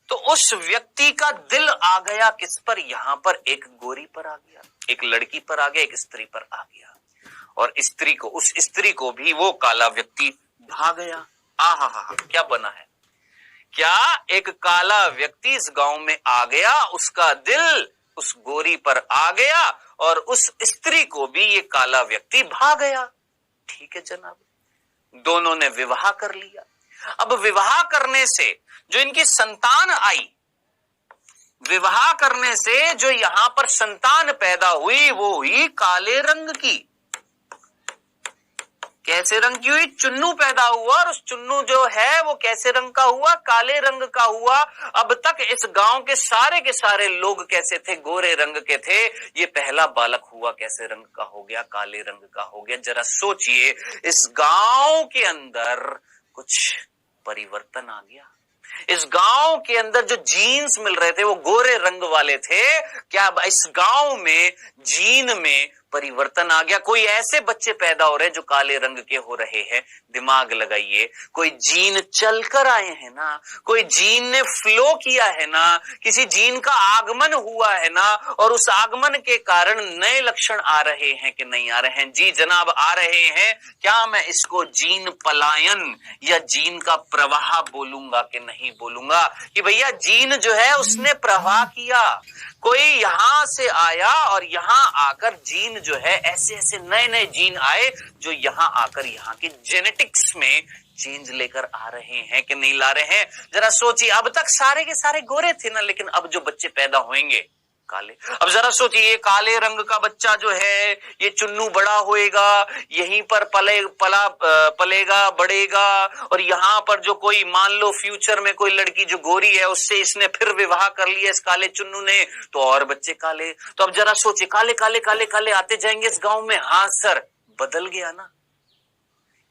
तो उस व्यक्ति का दिल आ गया किस पर? यहां पर एक गोरी पर आ गया, एक लड़की पर आ गया, एक स्त्री पर आ गया। और स्त्री को, उस स्त्री को भी वो काला व्यक्ति भा गया। आहा, क्या बना है, क्या एक काला व्यक्ति इस गांव में आ गया, उसका दिल उस गोरी पर आ गया और उस स्त्री को भी ये काला व्यक्ति भा गया। ठीक है जनाब, दोनों ने विवाह कर लिया। अब विवाह करने से जो इनकी संतान आई, विवाह करने से जो यहां पर संतान पैदा हुई वो हुई काले रंग की। कैसे रंग की हुई? चुन्नू पैदा हुआ और उस चुन्नू जो है वो कैसे रंग का हुआ? काले रंग का हुआ। अब तक इस गांव के सारे लोग कैसे थे? गोरे रंग के थे। ये पहला बालक हुआ कैसे रंग का हो गया? काले रंग का हो गया। जरा सोचिए, इस गांव के अंदर कुछ परिवर्तन आ गया। इस गांव के अंदर जो जीन्स मिल रहे थे वो गोरे रंग वाले थे। क्या इस गांव में जीन में परिवर्तन आ गया? कोई ऐसे बच्चे पैदा हो रहे हैं जो काले रंग के हो रहे हैं। दिमाग लगाइए, कोई जीन चलकर आए हैं ना, कोई जीन ने फ्लो किया है ना, किसी जीन का आगमन हुआ है ना, और उस आगमन के कारण नए लक्षण आ रहे हैं कि नहीं आ रहे हैं? जी जनाब आ रहे हैं। क्या मैं इसको जीन पलायन या जीन का प्रवाह बोलूंगा कि नहीं बोलूंगा? कि भैया जीन जो है उसने प्रवाह किया, कोई यहां से आया और यहां आकर जीन जो है ऐसे ऐसे नए नए जीन आए जो यहां आकर यहां के जेनेटिक्स में चेंज लेकर आ रहे हैं कि नहीं ला रहे हैं? जरा सोचिए, अब तक सारे के सारे गोरे थे ना, लेकिन अब जो बच्चे पैदा होंगे काले। अब जरा सोचिए, ये काले रंग का बच्चा जो है ये चुन्नू बड़ा होएगा, यहीं पर पलेगा बढ़ेगा, और यहां पर जो कोई मान लो फ्यूचर में कोई लड़की जो गोरी है उससे इसने फिर विवाह कर लिया इस काले चुन्नू ने, तो और बच्चे काले। तो अब जरा सोचिए, काले काले काले काले आते जाएंगे इस गांव में। हाँ सर, बदल गया ना,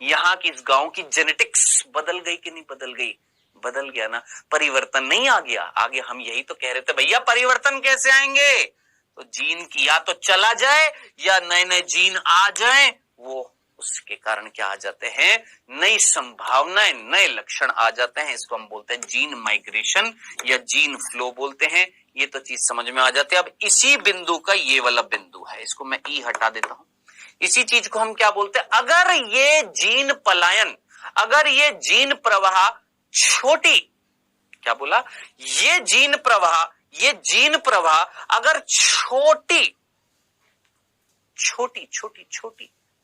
यहाँ की इस गांव की जेनेटिक्स बदल गई कि नहीं बदल गई? बदल गया ना। परिवर्तन नहीं आ गया? आगे हम यही तो कह रहे थे, भैया परिवर्तन कैसे आएंगे? तो जीन की या तो चला जाए या नए नए जीन आ जाए, वो उसके कारण क्या आ जाते हैं? नई संभावनाएं, नए लक्षण आ जाते हैं। इसको हम बोलते हैं जीन माइग्रेशन या जीन फ्लो बोलते हैं। ये तो चीज समझ में आ जाती है। अब इसी बिंदु का ये वाला बिंदु है, इसको मैं ई हटा देता हूं। इसी चीज को हम क्या बोलते हैं? अगर ये जीन पलायन, अगर ये जीन प्रवाह छोटी, क्या बोला? ये जीन प्रवाह अगर छोटी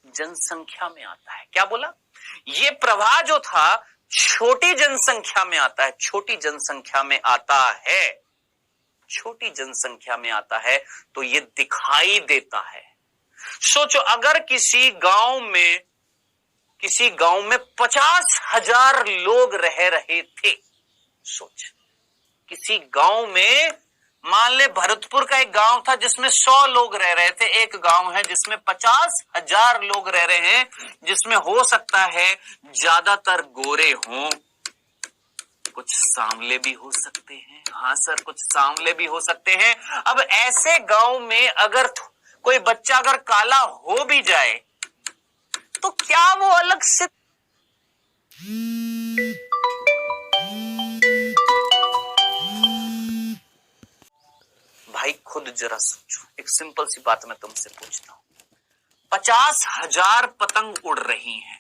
जनसंख्या में आता है, क्या बोला? ये प्रवाह जो था छोटी जनसंख्या में आता है, छोटी जनसंख्या में आता है तो ये दिखाई देता है। सोचो, अगर किसी गांव में 50,000 लोग रह रहे थे, सोच, किसी गांव में मान ले भरतपुर का एक गांव था जिसमें 100 लोग रह रहे थे, एक गांव है जिसमें 50,000 लोग रह रहे हैं, जिसमें हो सकता है ज्यादातर गोरे हों, कुछ सांवले भी हो सकते हैं। हाँ सर, कुछ सांवले भी हो सकते हैं। अब ऐसे गांव में अगर कोई बच्चा अगर काला हो भी जाए तो क्या वो अलग से भाई खुद जरा सोचो, एक सिंपल सी बात मैं तुमसे पूछता हूं, 50,000 पतंग उड़ रही हैं,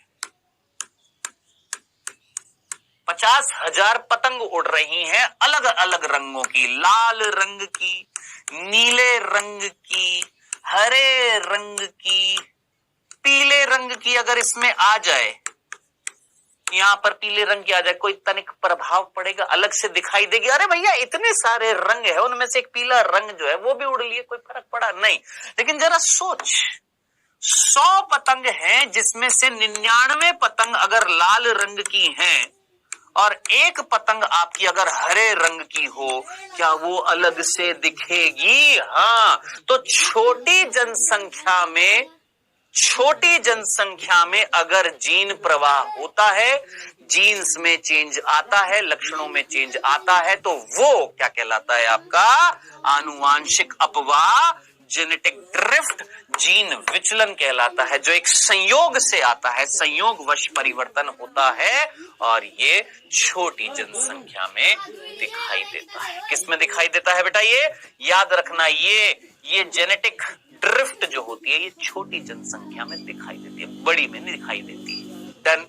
50,000 पतंग उड़ रही हैं अलग अलग रंगों की, लाल रंग की, नीले रंग की, हरे रंग की, पीले रंग की। अगर इसमें आ जाए, यहां पर पीले रंग की आ जाए, कोई तनिक प्रभाव पड़ेगा? अलग से दिखाई देगी? अरे भैया इतने सारे रंग है, उनमें से एक पीला रंग जो है वो भी उड़ लिए, कोई फर्क पड़ा नहीं। लेकिन जरा सोच, 100 पतंग हैं जिसमें से 99 पतंग अगर लाल रंग की हैं और एक पतंग आपकी अगर हरे रंग की हो, क्या वो अलग से दिखेगी? हाँ, तो छोटी जनसंख्या में अगर जीन प्रवाह होता है, जीन्स में चेंज आता है, लक्षणों में चेंज आता है, तो वो क्या कहलाता है? आपका आनुवांशिक अपवाह, जेनेटिक ड्रिफ्ट, जीन विचलन कहलाता है, जो एक संयोग से आता है, संयोगवश परिवर्तन होता है और ये छोटी जनसंख्या में दिखाई देता है। किस में दिखाई देता है बेटा? ये याद रखना, ये जेनेटिक ड्रिफ्ट जो होती है ये छोटी जनसंख्या में दिखाई देती है, बड़ी में नहीं दिखाई देती है। डन।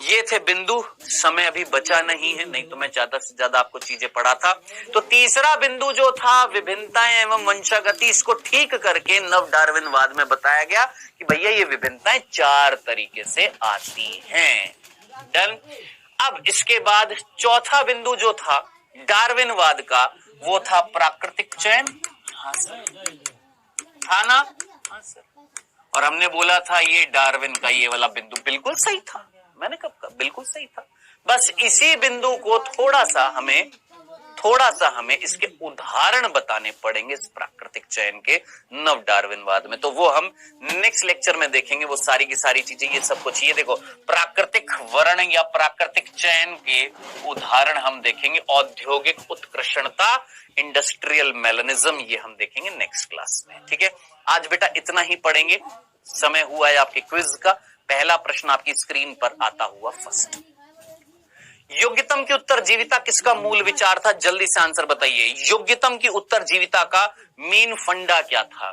ये थे बिंदु, समय अभी बचा नहीं है, नहीं तो मैं ज्यादा से ज्यादा आपको चीजें पढ़ा था। तो तीसरा बिंदु जो था विभिन्नताएं एवं वंशागति, इसको ठीक करके नव डार्विनवाद में बताया गया कि भैया ये विभिन्नताएं 4 तरीके से आती हैं। डन। अब इसके बाद चौथा बिंदु जो था डार्विनवाद का, वो था प्राकृतिक चयन। हाँ सर, था ना? हाँ सर। और हमने बोला था ये डार्विन का ये वाला बिंदु बिल्कुल सही था। मैंने कब कहा? बिल्कुल सही था। बस इसी बिंदु को थोड़ा सा हमें इसके उदाहरण बताने पड़ेंगे इस प्राकृतिक चयन के नव डार्विनवाद में। तो वो हम नेक्स्ट लेक्चर में देखेंगे, वो सारी की सारी चीजें, ये सब कुछ। ये देखो, प्राकृतिक वर्ण या प्राकृतिक चयन के उदाहरण हम देखेंगे। औद्योगिक उत्कृष्णता, इंडस्ट्रियल मेलानिज्म, ये हम देखेंगे नेक्स्ट क्लास में। ठीक है, आज बेटा इतना ही पढ़ेंगे। समय हुआ है आपके क्विज का। पहला प्रश्न आपकी स्क्रीन पर आता हुआ फर्स्ट, योग्यतम की उत्तरजीविता किसका मूल विचार था? जल्दी से आंसर बताइए। योग्यतम की उत्तरजीविता का मेन फंडा क्या था?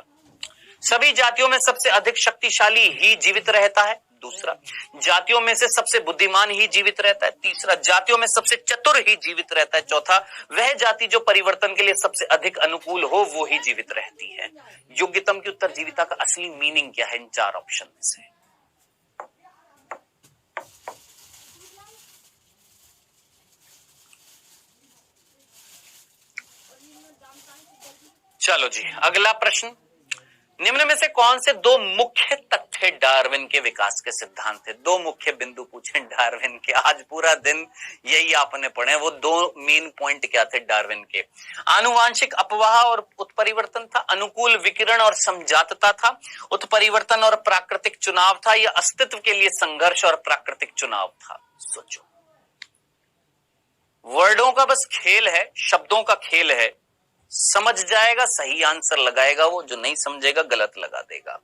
सभी जातियों में सबसे अधिक शक्तिशाली ही जीवित रहता है। दूसरा, जातियों में से सबसे बुद्धिमान ही जीवित रहता है। तीसरा, जातियों में सबसे चतुर ही जीवित रहता है। चौथा, वह जाति जो परिवर्तन के लिए सबसे अधिक अनुकूल हो वो ही जीवित रहती है। योग्यतम की उत्तरजीविता का असली मीनिंग क्या है इन 4 ऑप्शन में से? चलो जी, अगला प्रश्न, निम्न में से कौन से 2 मुख्य तथ्य डार्विन के विकास के सिद्धांत थे? 2 मुख्य बिंदु पूछे डार्विन के, आज पूरा दिन यही आपने पढ़े। वो 2 मेन पॉइंट क्या थे डार्विन के? आनुवांशिक अपवाह और उत्परिवर्तन था, अनुकूल विकिरण और समजातता था, उत्परिवर्तन और प्राकृतिक चुनाव था, या अस्तित्व के लिए संघर्ष और प्राकृतिक चुनाव था? सोचो, वर्डों का बस खेल है, शब्दों का खेल है। समझ जाएगा सही आंसर लगाएगा, वो जो नहीं समझेगा गलत लगा देगा।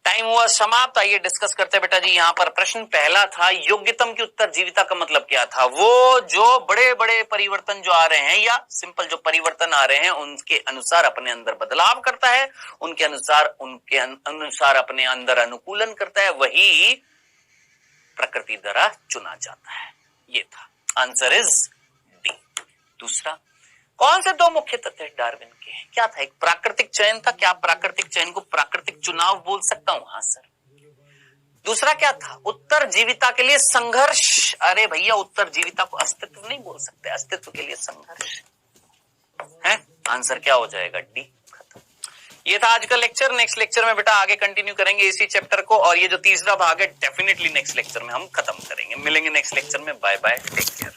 टाइम हुआ समाप्त। आइए डिस्कस करते हैं बेटा जी। यहां पर प्रश्न पहला था, योग्यतम की उत्तरजीविता का मतलब क्या था? वो जो बड़े बड़े परिवर्तन जो आ रहे हैं, या सिंपल जो परिवर्तन आ रहे हैं, उनके अनुसार अपने अंदर बदलाव करता है, उनके अनुसार अपने अंदर अनुकूलन करता है, वही प्रकृति द्वारा चुना जाता है। ये था आंसर इज डी। दूसरा, कौन से 2 मुख्य तथ्य डार्विन के हैं? क्या था? एक प्राकृतिक चयन था। क्या प्राकृतिक चयन को प्राकृतिक चुनाव बोल सकता हूं? हाँ सर। दूसरा क्या था? उत्तरजीविता के लिए संघर्ष। अरे भैया, उत्तरजीविता को अस्तित्व नहीं बोल सकते, अस्तित्व के लिए संघर्ष है। आंसर क्या हो जाएगा? डी। खत्म। ये था आज का लेक्चर। नेक्स्ट लेक्चर में बेटा आगे कंटिन्यू करेंगे इसी चैप्टर को, और ये जो तीसरा भाग है डेफिनेटली नेक्स्ट लेक्चर में हम खत्म करेंगे। मिलेंगे नेक्स्ट लेक्चर में। Bye bye, take care.